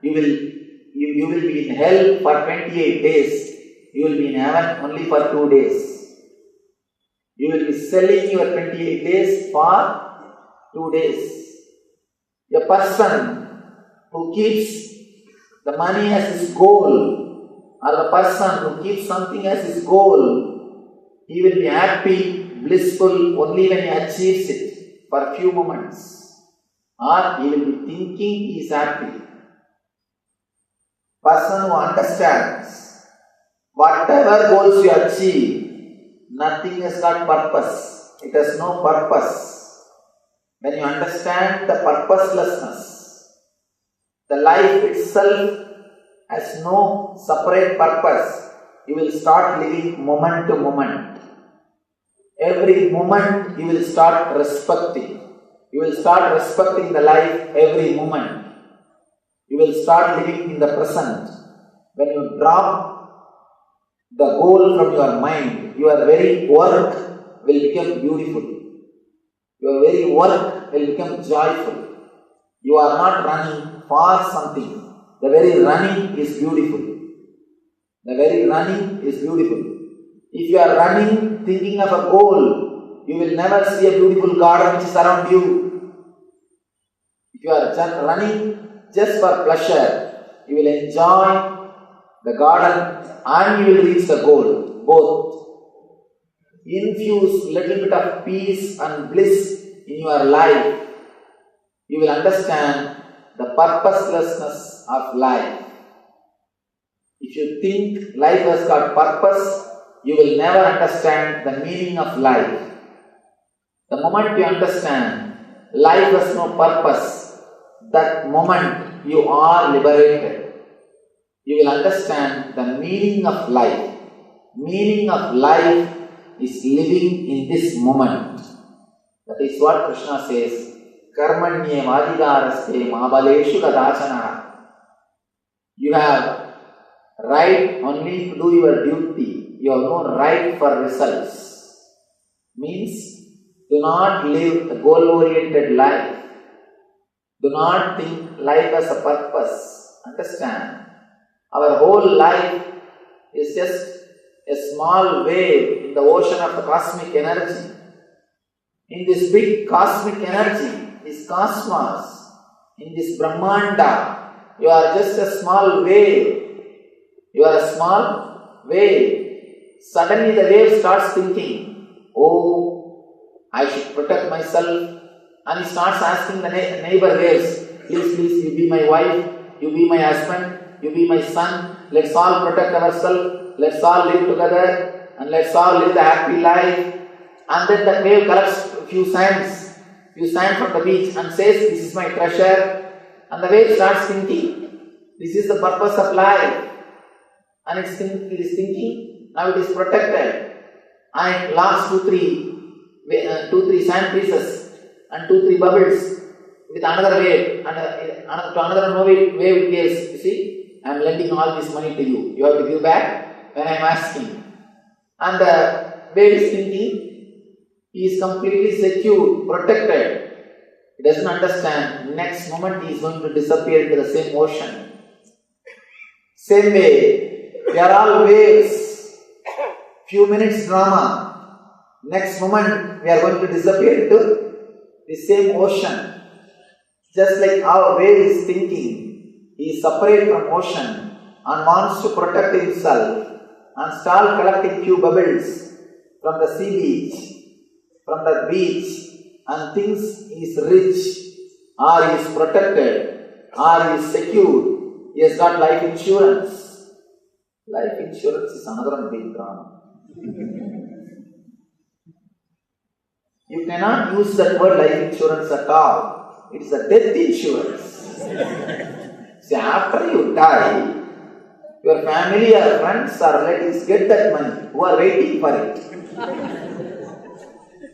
you will be in hell for 28 days. You will be in heaven only for 2 days. You will be selling your 28 days for 2 days. A person who keeps the money as his goal, or the person who keeps something as his goal, he will be happy, blissful only when he achieves it for a few moments. Or he will be thinking he is happy. Person who understands whatever goals you achieve, nothing has got purpose. It has no purpose. When you understand the purposelessness, the life itself has no separate purpose, you will start living moment to moment. Every moment you will start respecting. You will start respecting the life every moment. You will start living in the present. When you drop the goal from your mind, your very work will become beautiful. Your very work will become joyful. You are not running for something. The very running is beautiful. The very running is beautiful. If you are running thinking of a goal, you will never see a beautiful garden which is around you. If you are just running just for pleasure, you will enjoy the garden and you will reach the goal, both. Infuse little bit of peace and bliss in your life. You will understand the purposelessness of life. If you think life has got purpose, you will never understand the meaning of life. The moment you understand life has no purpose, that moment you are liberated. You will understand the meaning of life. Meaning of life is living in this moment. That is what Krishna says, Karmanye vadidaraste mabaleshu gadachana. You have right only to do your duty. You have no right for results. Means, do not live a goal-oriented life. Do not think life has a purpose. Understand? Our whole life is just a small wave in the ocean of the cosmic energy. In this big cosmic energy, this cosmos, in this Brahmanda, you are just a small wave. You are a small wave. Suddenly the wave starts thinking, oh, I should protect myself. And he starts asking the neighbor waves, please, please, you be my wife, you be my husband, you be my son. Let's all protect ourselves. Let's all live together. And let's all live the happy life. And then that wave collects a few sands from the beach and says, this is my treasure. And the wave starts thinking, this is the purpose of life. And it is thinking, now it is protected. And it lost two, three sand pieces and 2-3 bubbles with another wave. And to another wave it gives, you see, I am lending all this money to you. You have to give back when I am asking. And the wave is thinking, he is completely secure, protected. He doesn't understand. Next moment he is going to disappear into the same ocean. Same way, we are all waves. Few minutes drama. Next moment we are going to disappear into the same ocean. Just like our wave is thinking, he is separate from ocean and wants to protect himself and start collecting few bubbles from the sea beach, from the beach, and thinks he is rich, or he is protected, or he is secure. He has got life insurance. Life insurance is another big drama. You cannot use that word life insurance at all. It is a death insurance. See, after you die, your family or friends or relatives get that money who are waiting for it.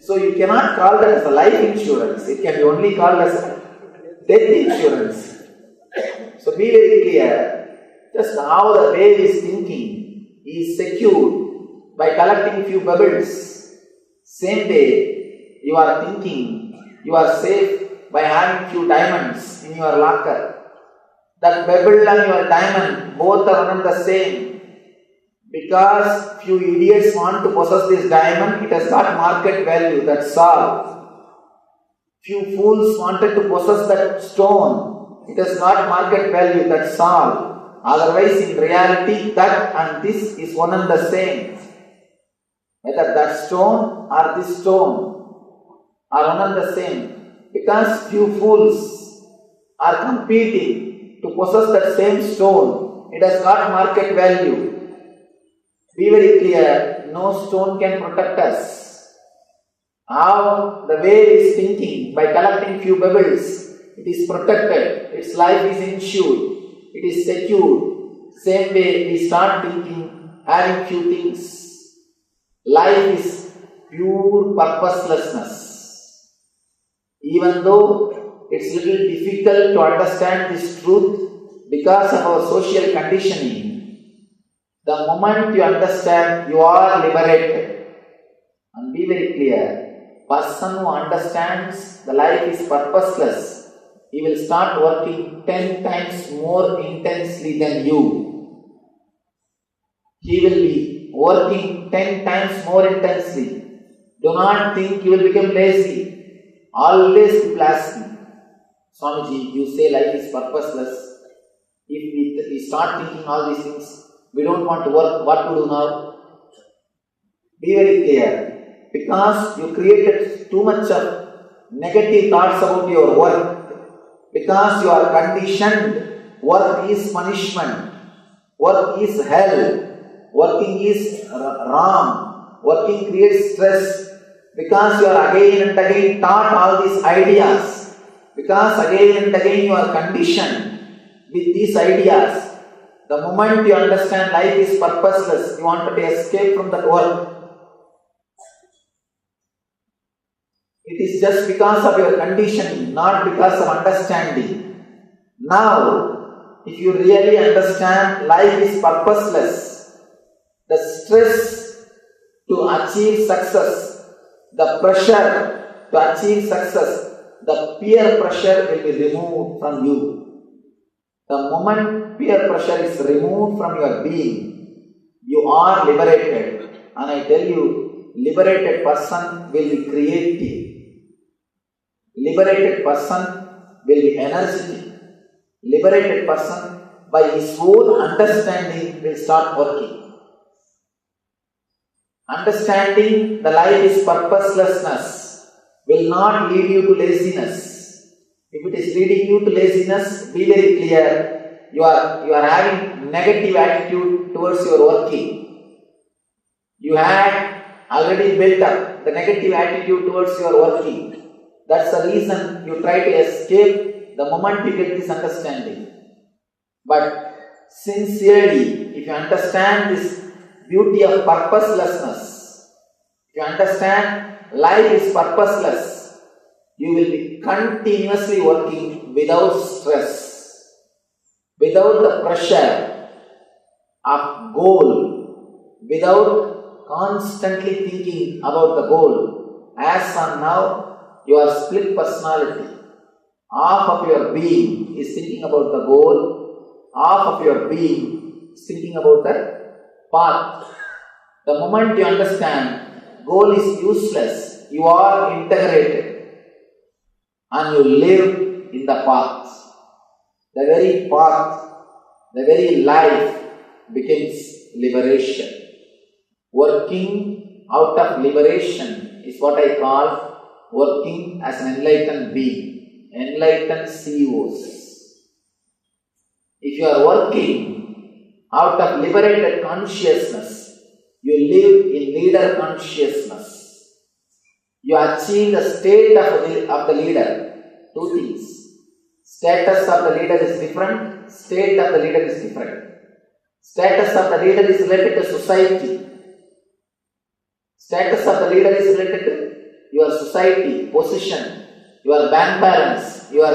So you cannot call that as a life insurance. It can be only called as a death insurance. So be very clear, just how the wave is thinking, he is secure by collecting few bubbles. Same way, you are thinking, you are safe by having few diamonds in your locker. That bubble and your diamond, both are one and the same. Because few idiots want to possess this diamond, it has got market value, that's all. Few fools wanted to possess that stone, it has got market value, that's all. Otherwise, in reality, that and this is one and the same. Whether that stone or this stone are one and the same. Because few fools are competing to possess that same stone, it has got market value. Be very clear, no stone can protect us. How the wave is thinking, by collecting few pebbles, it is protected, its life is insured, it is secure. Same way we start thinking, having few things. Life is pure purposelessness. Even though it's little difficult to understand this truth because of our social conditioning, the moment you understand, you are liberated. And be very clear, person who understands the life is purposeless, he will start working 10 times more intensely than you. He will be working 10 times more intensely. Do not think you will become lazy. Always people ask me, Swamiji, you say life is purposeless. If we start thinking all these things, we don't want to work, what to do now? Be very clear. Because you created too much of negative thoughts about your work. Because you are conditioned, work is punishment. Work is hell. Working is wrong. Working creates stress. Because you are again and again taught all these ideas. Because again and again you are conditioned with these ideas. The moment you understand life is purposeless, you want to escape from that work. It is just because of your conditioning, not because of understanding. Now, if you really understand life is purposeless, the stress to achieve success, the pressure to achieve success, the peer pressure will be removed from you. The moment peer pressure is removed from your being, you are liberated. And I tell you, liberated person will be creative. Liberated person will be energetic. Liberated person, by his own understanding, will start working. Understanding the life is purposelessness will not lead you to laziness. If it is leading you to laziness, be very clear. You are having negative attitude towards your working. You had already built up the negative attitude towards your working. That's the reason you try to escape the moment you get this understanding. But sincerely, if you understand this beauty of purposelessness, if you understand life is purposeless, you will be continuously working without stress, without the pressure of goal, without constantly thinking about the goal. As on now, you are split personality. Half of your being is thinking about the goal, half of your being is thinking about the path. The moment you understand goal is useless, you are integrated and you live in the path. The very path, the very life becomes liberation. Working out of liberation is what I call working as an enlightened being, enlightened CEOs. If you are working out of liberated consciousness, you live in leader consciousness. You achieve the state of the leader. Two things. Status of the leader is different, state of the leader is different. Status of the leader is related to society. Status of the leader is related to your society, position, your bank balance, your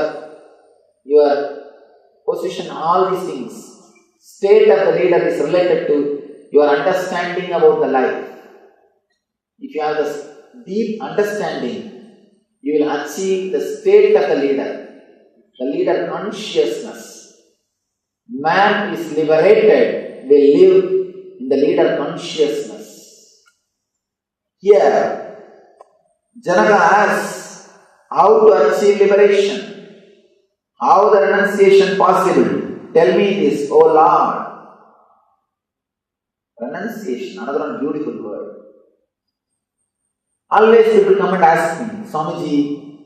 position, all these things. State of the leader is related to your understanding about the life. If you have this deep understanding, you will achieve the state of the leader consciousness. Man is liberated, will live in the leader consciousness. Here, Janaka asks how to achieve liberation, how the renunciation possible. Tell me this, O Lord. Renunciation, another one beautiful word. Always people come and ask me, Swamiji,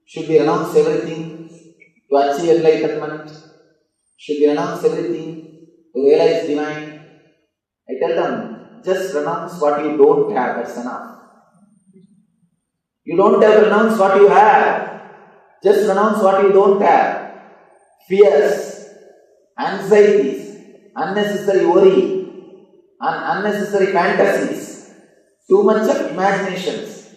should we renounce everything to achieve enlightenment? Should we renounce everything to realize divine? I tell them, just renounce what you don't have, that's enough. You don't have to renounce what you have. Just renounce what you don't have. Fears, anxieties, unnecessary worry, and unnecessary fantasies, too much of imaginations.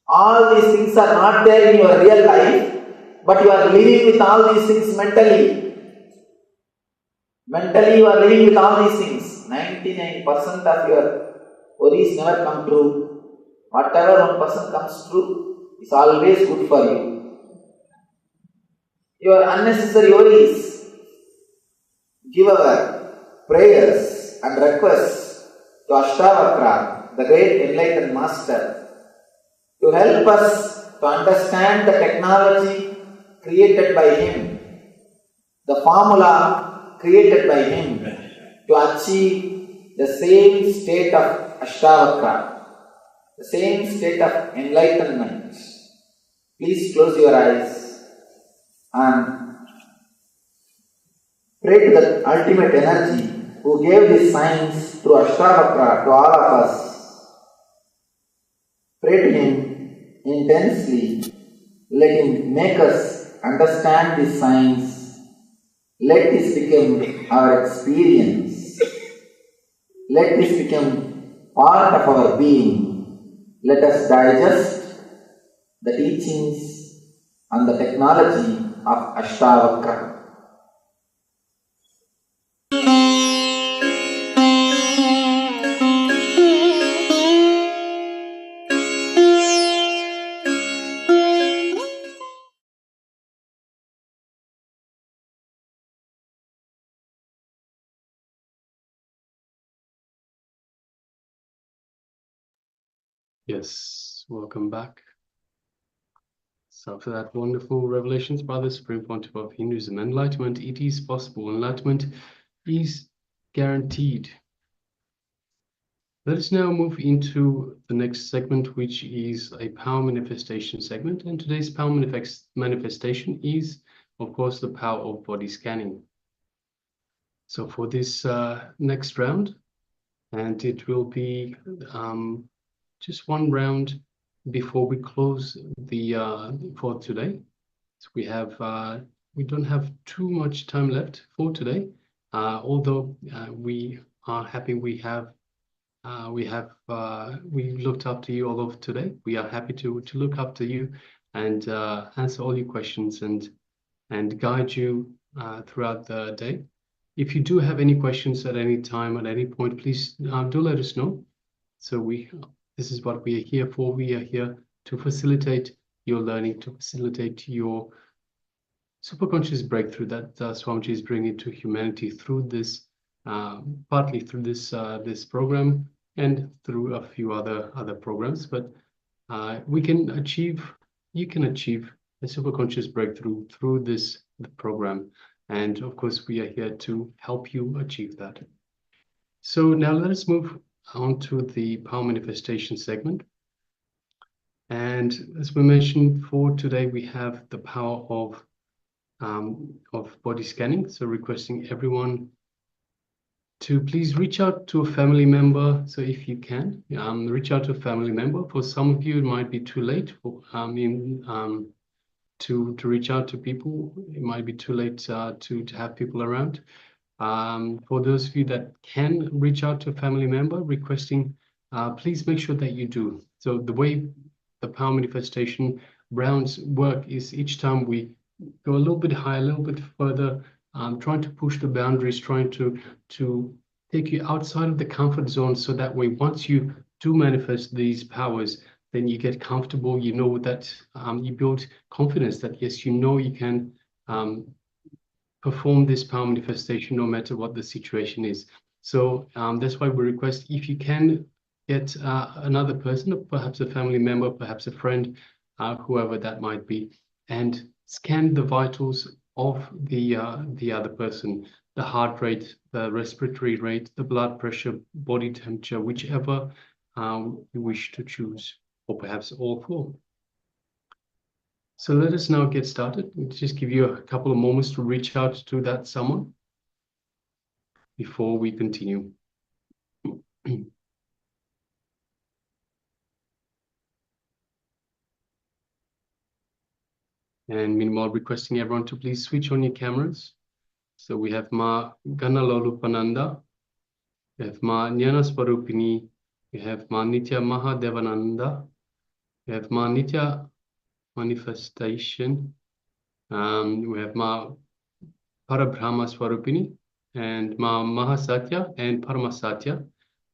All these things are not there in your real life, but you are living with all these things mentally. Mentally you are living with all these things. 99% of your worries never come true. Whatever 1% comes true is always good for you. Your unnecessary worries, give our prayers and requests to Ashtavakra, the great enlightened master, to help us to understand the technology created by him, the formula created by him to achieve the same state of Ashtavakra, the same state of enlightenment. Please close your eyes and pray to the ultimate energy who gave this science through Ashtavakra to all of us. Pray to him intensely. Let him make us understand this science. Let this become our experience. Let this become part of our being. Let us digest the teachings and the technology of Ashtavakra. Yes, welcome back. So after that wonderful revelations by the Supreme Pontiff of Hinduism, enlightenment, it is possible. Enlightenment is guaranteed. Let us now move into the next segment, which is a power manifestation segment. And today's power manifestation is, of course, the power of body scanning. So for this next round, and it will be just one round before we close the for today. So we don't have too much time left for today, although we are happy we looked after you all of today. We are happy to look after you and answer all your questions and guide you throughout the day. If you do have any questions at any time, at any point, please do let us know. So this is what we are here for. We are here to facilitate your learning, to facilitate your superconscious breakthrough that Swamiji is bringing to humanity through this, partly through this program and through a few other programs. But you can achieve a superconscious breakthrough through the program. And of course, we are here to help you achieve that. So now let us move on to the power manifestation segment. And as we mentioned, for today, we have the power of body scanning. So requesting everyone to please reach out to a family member. So if you can, reach out to a family member. For some of you, it might be too late to reach out to people. It might be too late to have people around. For those of you that can reach out to a family member, requesting, please make sure that you do. So the way the power manifestation rounds work is each time we go a little bit higher, a little bit further, trying to push the boundaries, trying to take you outside of the comfort zone, so that way once you do manifest these powers, then you get comfortable, you know that you build confidence that yes, you know you can perform this power manifestation no matter what the situation is. So that's why we request, if you can get another person, perhaps a family member, perhaps a friend, whoever that might be, and scan the vitals of the other person, the heart rate, the respiratory rate, the blood pressure, body temperature, whichever you wish to choose, or perhaps all four. So let us now get started. We'll just give you a couple of moments to reach out to that someone before we continue. And meanwhile, requesting everyone to please switch on your cameras. So we have Ma Ganalolupananda, we have Ma Jnana Swarupini, we have Ma Nitya Mahadevananda, we have Ma Nitya Manifestation, we have Ma Parabrahma Swarupini, and Ma Mahasatya and Paramasatya.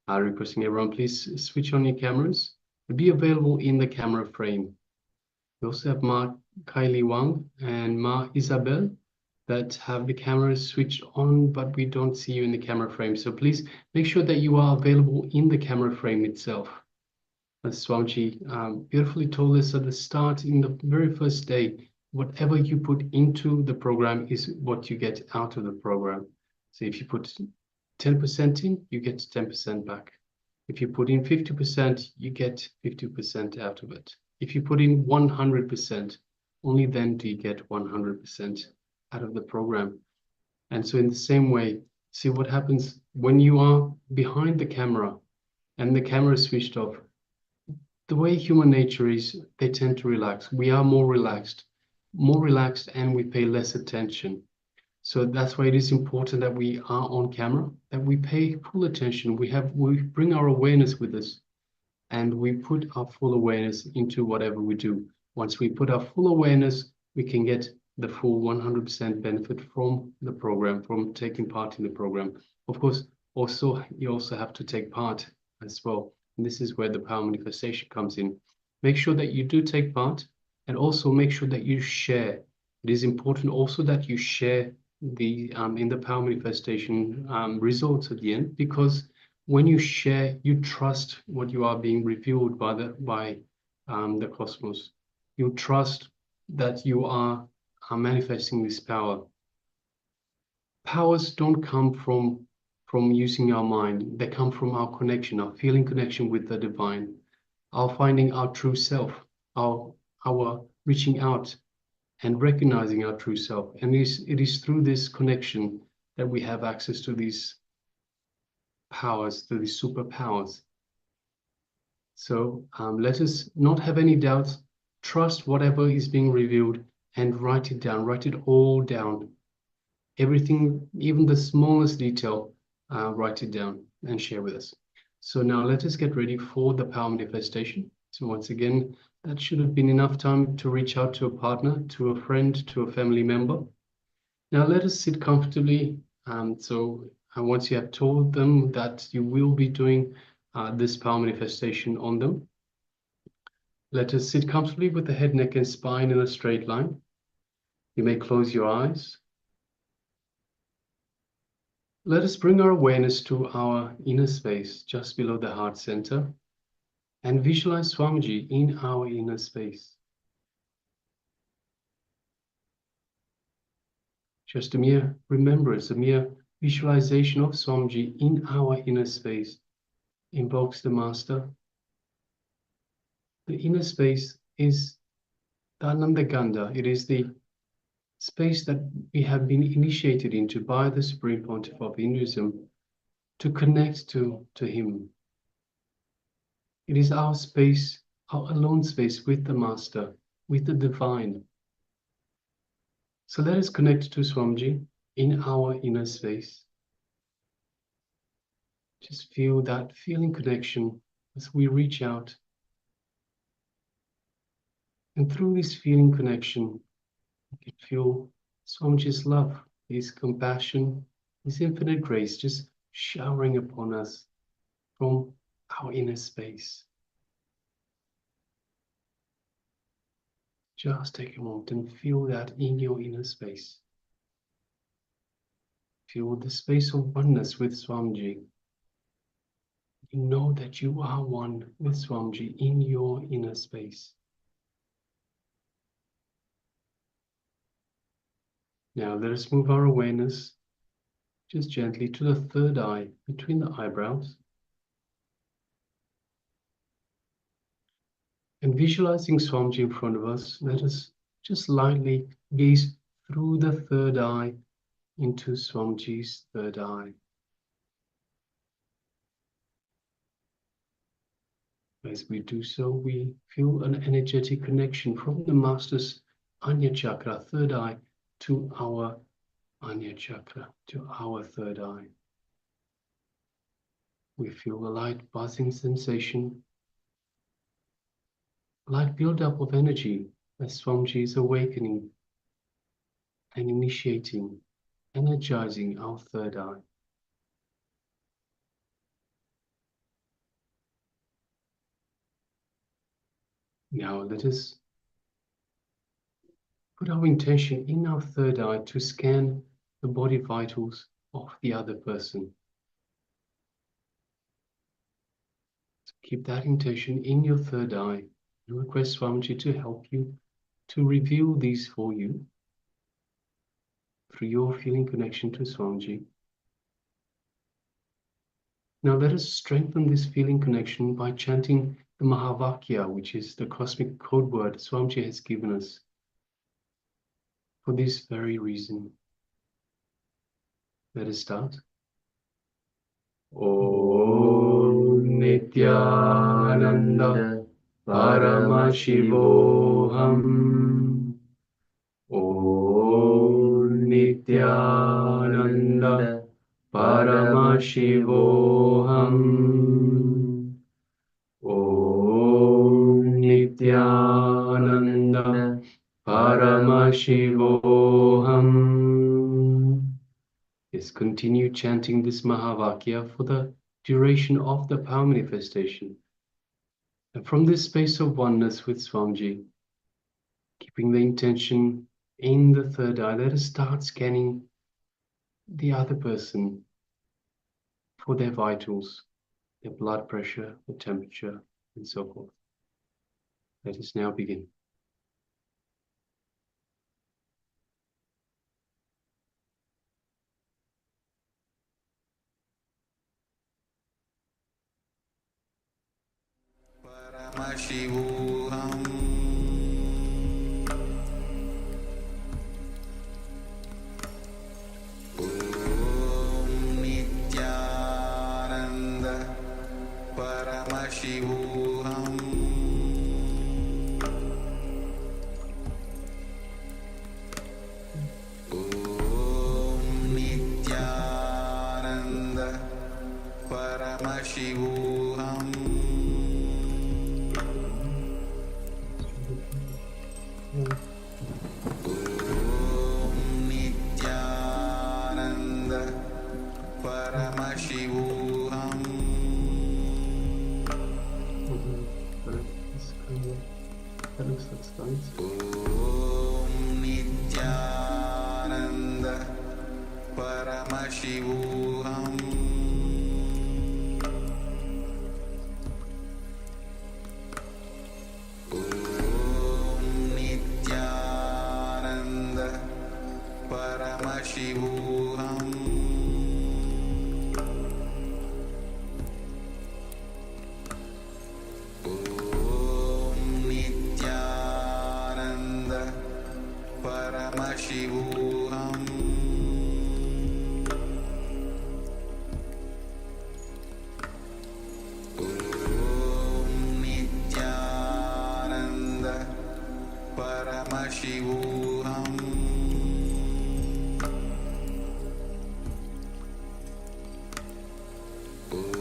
Requesting everyone please switch on your cameras and be available in the camera frame. We also have Ma Kylie Wang and Ma Isabel that have the cameras switched on, but we don't see you in the camera frame. So please make sure that you are available in the camera frame itself. As Swamiji beautifully told us at the start, in the very first day, whatever you put into the program is what you get out of the program. So if you put 10% in, you get 10% back. If you put in 50%, you get 50% out of it. If you put in 100%, only then do you get 100% out of the program. And so in the same way, see what happens when you are behind the camera and the camera is switched off. The way human nature is, they tend to relax. We are more relaxed, and we pay less attention. So that's why it is important that we are on camera, that we pay full attention. We bring our awareness with us, and we put our full awareness into whatever we do. Once we put our full awareness, we can get the full 100% benefit from the program, from taking part in the program. Of course, you also have to take part as well. And this is where the power manifestation comes in. Make sure that you do take part, and also make sure that you share. It is important also that you share in the power manifestation results at the end, because when you share, you trust what you are being revealed by the cosmos. You trust that you are manifesting this power. Powers don't come from using our mind. They come from our connection, our feeling connection with the divine, our finding our true self, our reaching out and recognizing our true self. And it is through this connection that we have access to these powers, to these superpowers. So let us not have any doubts. Trust whatever is being revealed and write it down. Write it all down. Everything, even the smallest detail, write it down and share with us. So now let us get ready for the power manifestation. So once again, that should have been enough time to reach out to a partner, to a friend, to a family member. Now let us sit comfortably. Once you have told them that you will be doing this power manifestation on them, let us sit comfortably with the head, neck, and spine in a straight line. You may close your eyes. Let us bring our awareness to our inner space, just below the heart center, and visualize Swamiji in our inner space. Just a mere remembrance, a mere visualization of Swamiji in our inner space invokes the Master. The inner space is the Ananda Gandha. It is the space that we have been initiated into by the Supreme Pontiff of Hinduism to connect to him. It is our space, our alone space with the Master, with the Divine. So let us connect to Swamiji in our inner space. Just feel that feeling connection as we reach out. And through this feeling connection, we can feel Swamiji's love, His compassion, His infinite grace just showering upon us from our inner space. Just take a moment and feel that in your inner space. Feel the space of oneness with Swamiji. You know that you are one with Swamiji in your inner space. Now let us move our awareness just gently to the third eye between the eyebrows. And visualizing Swamiji in front of us, let us just lightly gaze through the third eye into Swamiji's third eye. As we do so, we feel an energetic connection from the Master's Anya Chakra, third eye, to our Anya Chakra, to our third eye. We feel a light buzzing sensation, light build-up of energy as Swamiji is awakening and initiating, energizing our third eye. Now let us put our intention in our third eye to scan the body vitals of the other person. So keep that intention in your third eye and request Swamiji to help you to reveal these for you through your feeling connection to Swamiji. Now let us strengthen this feeling connection by chanting the Mahavakya, which is the cosmic code word Swamiji has given us for this very reason. Let us start. Om Nityananda Paramashivoham. Om Nityananda Paramashivoham. Om Nityananda Paramashivoham. Yes, continue chanting this Mahavakya for the duration of the power manifestation. And from this space of oneness with Swamiji, keeping the intention in the third eye, let us start scanning the other person for their vitals. your blood pressure, your temperature, and so forth. Let us now begin. Paramashivoham Om Nityananda Paramashivoham Om Nityananda Paramashivoham Om Nityananda Paramashivoham That looks like stones. Om Nityananda Paramashivoham Om Nityananda Paramashivoham Om Nityananda Paramashivoham Om Nityananda Paramashivoham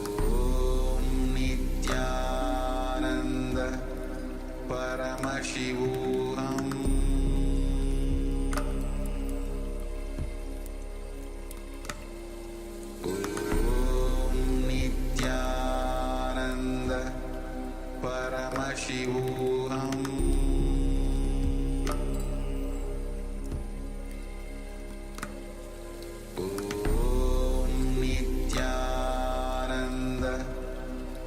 Om Nityananda Paramashivoham Om Nityananda Paramashivoham Om Nityananda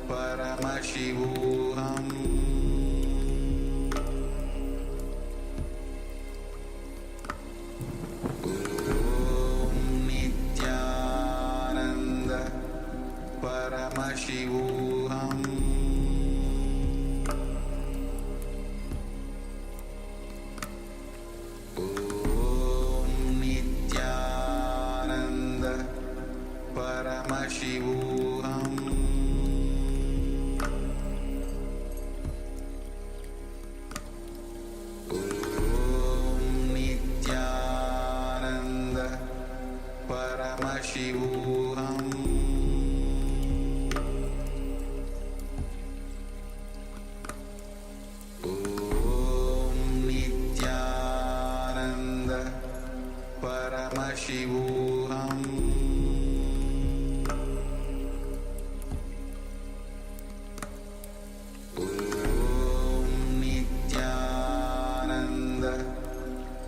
Paramashivoham Om Nityananda Paramashivoham Om Nityananda Paramashivoham Om Nityananda Paramashivoham Om Nityananda Paramashivoham Om Nityananda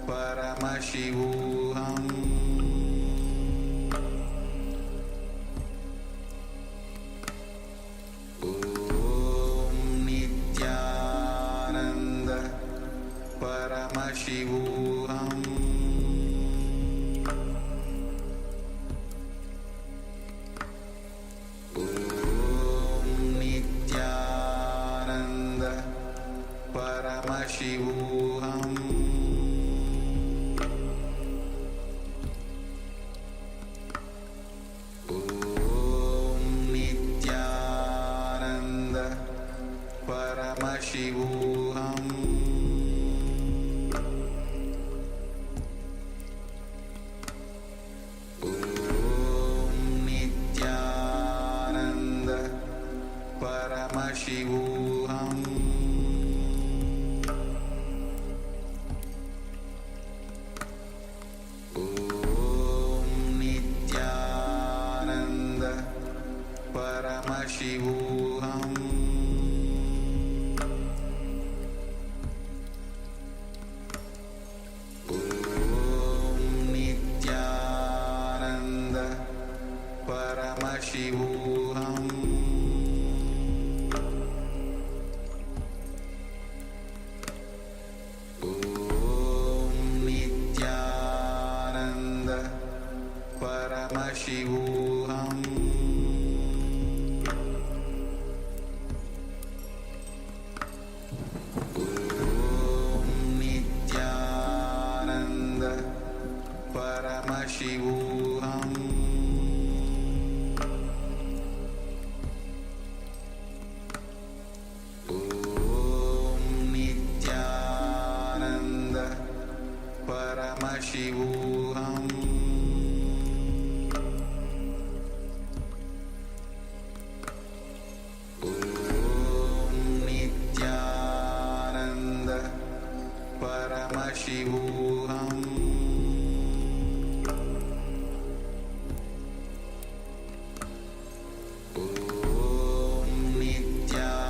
Paramashivoham Om Nityananda Paramashivoham Om Nityananda Paramashivoham Om Nityananda Paramashivoham Om Nityananda Paramashivoham Om Nityananda Paramashivoham Om Nityananda Paramashivoham Paramashivoham Nityananda Paramashivoham Nityananda Paramashivoham Nityananda Paramashivoham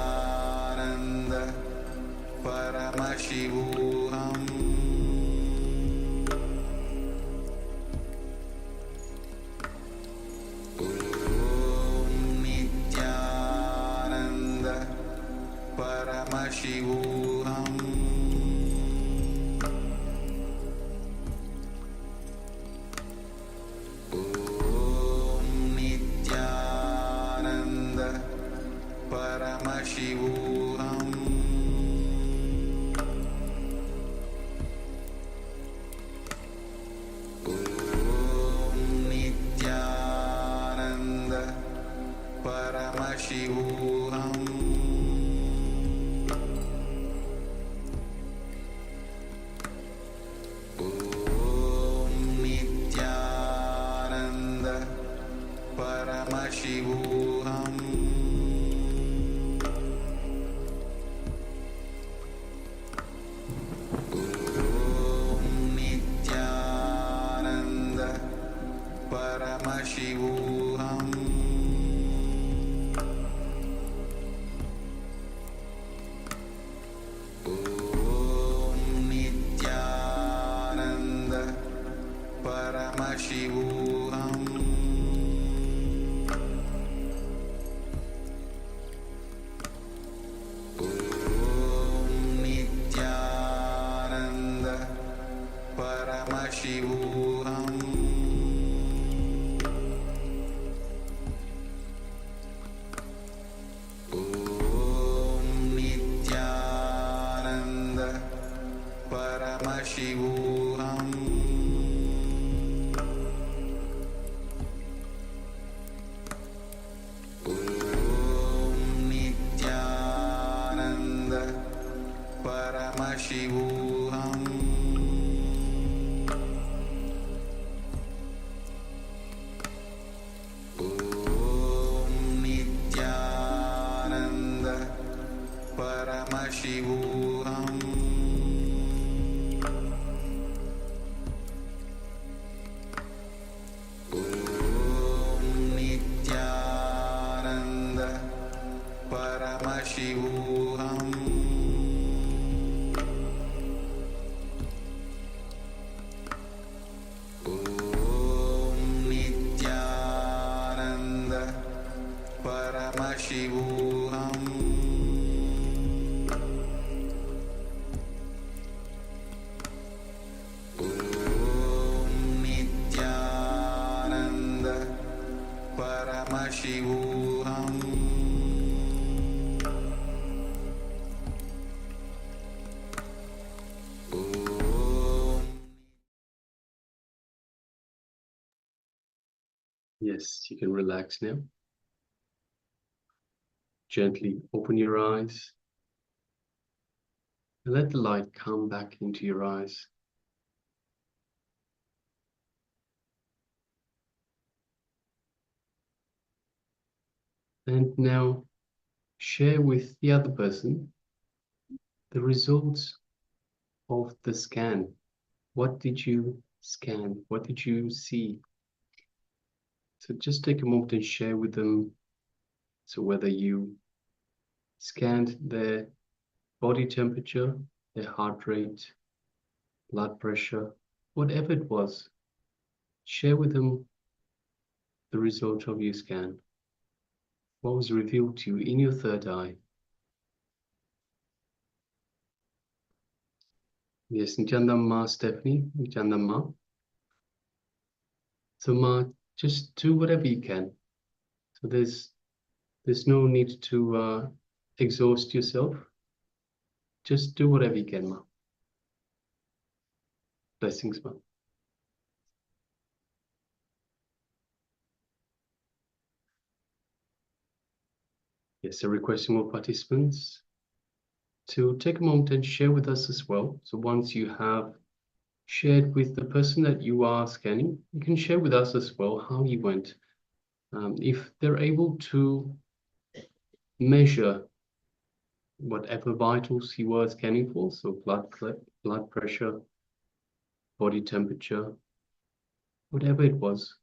Nityananda Paramashivoham Nityananda Paramashivoham Nityananda Paramashivoham Nityananda Paramashivoham Nityananda Paramashivoham Nityananda Paramashivoham Nityananda Paramashivoham Nityananda Paramashivoham Nityananda Paramashivoham Nityananda Paramashivoham Nityananda Paramashivoham Nityananda Paramashivoham Nityananda Paramashivoham Nityananda Paramashivoham Yes, you can relax now. Gently open your eyes and let the light come back into your eyes. And now share with the other person the results of the scan. What did you scan? What did you see? So just take a moment and share with them. So whether you scanned their body temperature, their heart rate, blood pressure, whatever it was, share with them the result of your scan. What was revealed to you in your third eye? Yes, Nityananda Ma, Stephanie, Nityananda Ma. So Ma, just do whatever you can. So there's no need to exhaust yourself. Just do whatever you can, Ma. Blessings, Ma. Yes, so requesting all participants to take a moment and share with us as well. So once you have shared with the person that you are scanning, you can share with us as well how you went. If they're able to measure whatever vitals you were scanning for, so blood pressure, body temperature, whatever it was,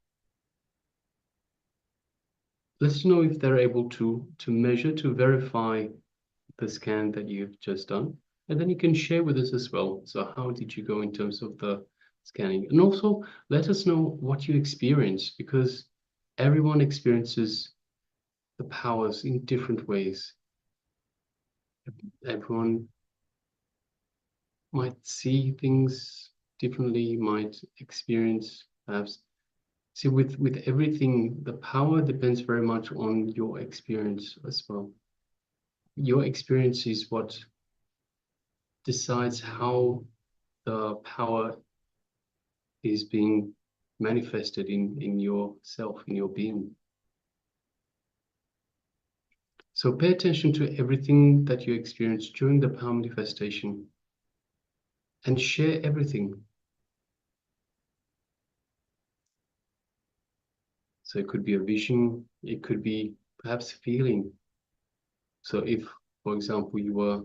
let's know if they're able to measure, to verify the scan that you've just done. And then you can share with us as well. So how did you go in terms of the scanning? And also let us know what you experienced, because everyone experiences the powers in different ways. Everyone might see things differently, might experience perhaps. See, with everything, the power depends very much on your experience as well. Your experience is what decides how the power is being manifested in yourself, in your being. So pay attention to everything that you experience during the power manifestation and share everything. So it could be a vision, it could be perhaps feeling. So if, for example, you were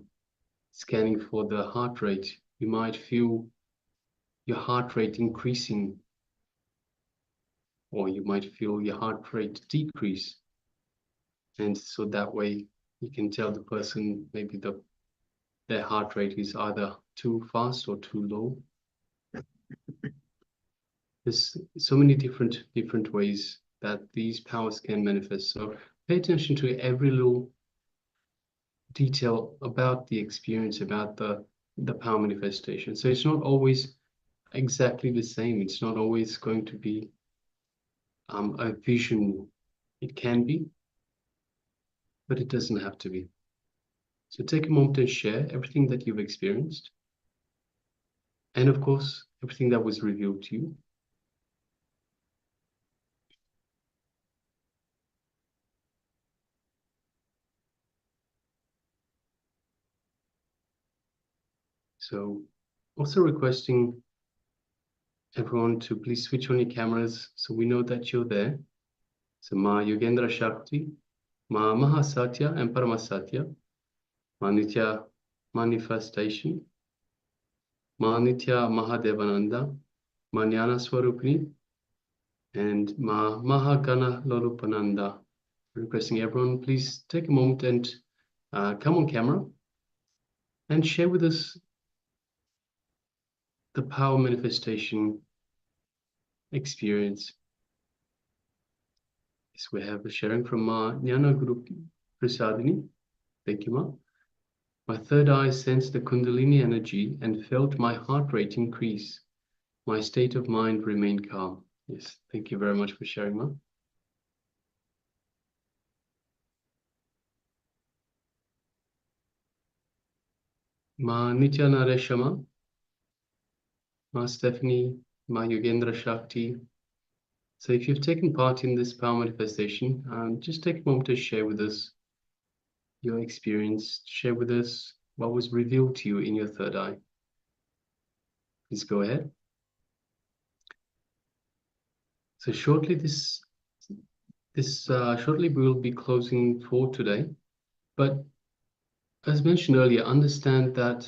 scanning for the heart rate, you might feel your heart rate increasing, or you might feel your heart rate decrease. And so that way you can tell the person maybe their heart rate is either too fast or too low. There's so many different ways that these powers can manifest. So pay attention to every little detail about the experience, about the power manifestation. So it's not always exactly the same. It's not always going to be a vision. It can be, but it doesn't have to be. So take a moment and share everything that you've experienced. And of course, everything that was revealed to you. So also requesting everyone to please switch on your cameras so we know that you're there. So Ma Yogendra Shakti, Ma Mahasatya and Paramasatya, Ma Nitya Manifestation, Ma Nitya Mahadevananda, Ma Jnana Swarupini, and Ma Mahagana Lorupananda. Requesting everyone, please take a moment and come on camera and share with us the power manifestation experience. Yes, we have a sharing from Ma Jnana Guru Prasadini. Thank you, Ma. My third eye sensed the Kundalini energy and felt my heart rate increase. My state of mind remained calm. Yes, thank you very much for sharing, Ma. Ma Nitya Nareshama, Ma Stephanie, Ma Yogendra Shakti. So if you've taken part in this power manifestation, just take a moment to share with us your experience. Share with us what was revealed to you in your third eye. Please go ahead. So shortly, shortly we will be closing for today. But as mentioned earlier, understand that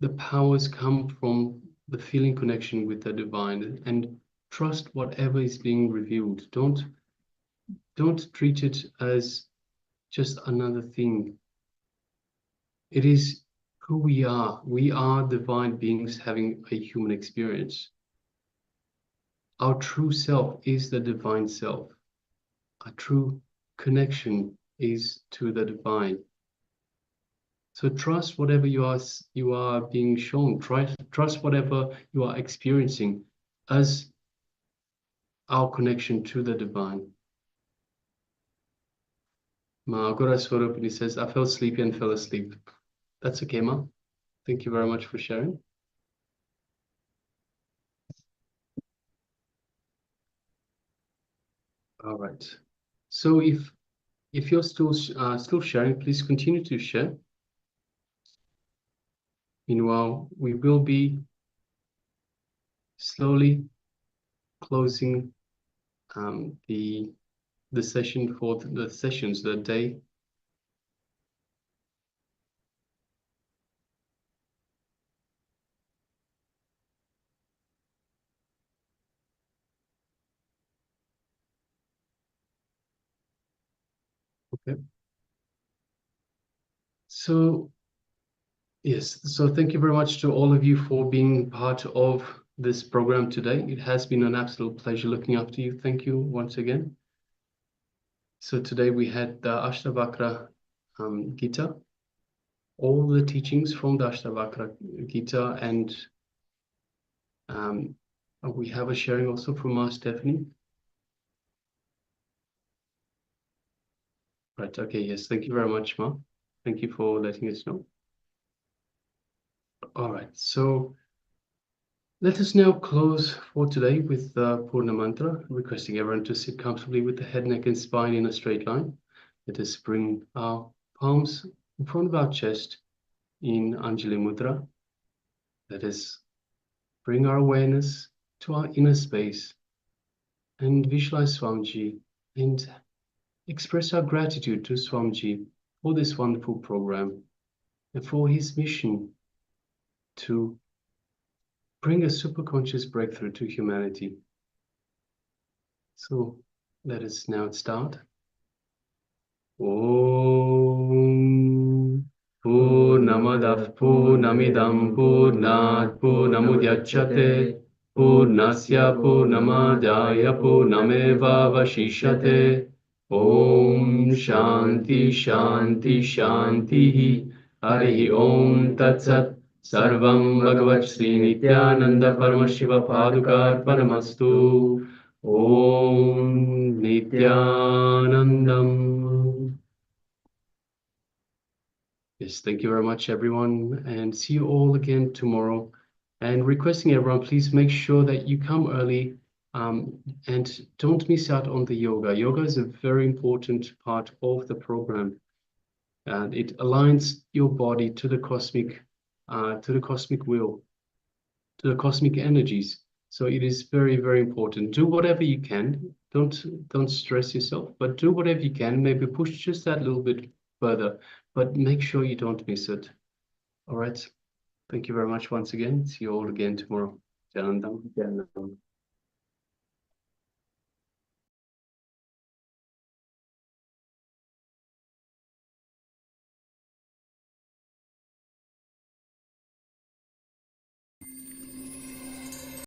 the powers come from the feeling connection with the divine, and trust whatever is being revealed. Don't treat it as just another thing. It is who we are. We are divine beings having a human experience. Our true self is the divine self. Our true connection is to the divine. So trust whatever you are being shown. Trust whatever you are experiencing as our connection to the divine. Ma Agora Swarupini says, I felt sleepy and fell asleep. That's okay, Ma. Thank you very much for sharing. All right. So if you're still sharing, please continue to share. Meanwhile, we will be slowly closing the session for the sessions, the day. Okay. So yes, so thank you very much to all of you for being part of this program today. It has been an absolute pleasure looking after you. Thank you once again. So today we had the Ashtavakra Gita, all the teachings from the Ashtavakra Gita, and we have a sharing also from Ma Stephanie. Right, okay, yes, thank you very much, Ma. Thank you for letting us know. All right, so let us now close for today with the Purna Mantra, requesting everyone to sit comfortably with the head, neck, and spine in a straight line. Let us bring our palms in front of our chest in Anjali Mudra. Let us bring our awareness to our inner space and visualize Swamiji and express our gratitude to Swamiji for this wonderful program and for his mission to bring a superconscious breakthrough to humanity. So let us now start. Om Purnamadav Purnamidam Purnat Purnamudhyachyate Purnasya Purnamadaya Purnameva Vashishyate. Om Shanti Shanti Shanti Harihi Om Tat Sat. Sarvam Bhagavat Sri Nityananda Paramashiva Padukar Paramastu. Om Nityanandam. Yes, thank you very much, everyone, and see you all again tomorrow. And requesting everyone, please make sure that you come early and don't miss out on the yoga. Yoga is a very important part of the program, and it aligns your body to the cosmic will, to the cosmic energies. So it is very, very important. Do whatever you can. Don't stress yourself, but do whatever you can. Maybe push just that little bit further, but make sure you don't miss it. All right. Thank you very much once again. See you all again tomorrow. Janandam.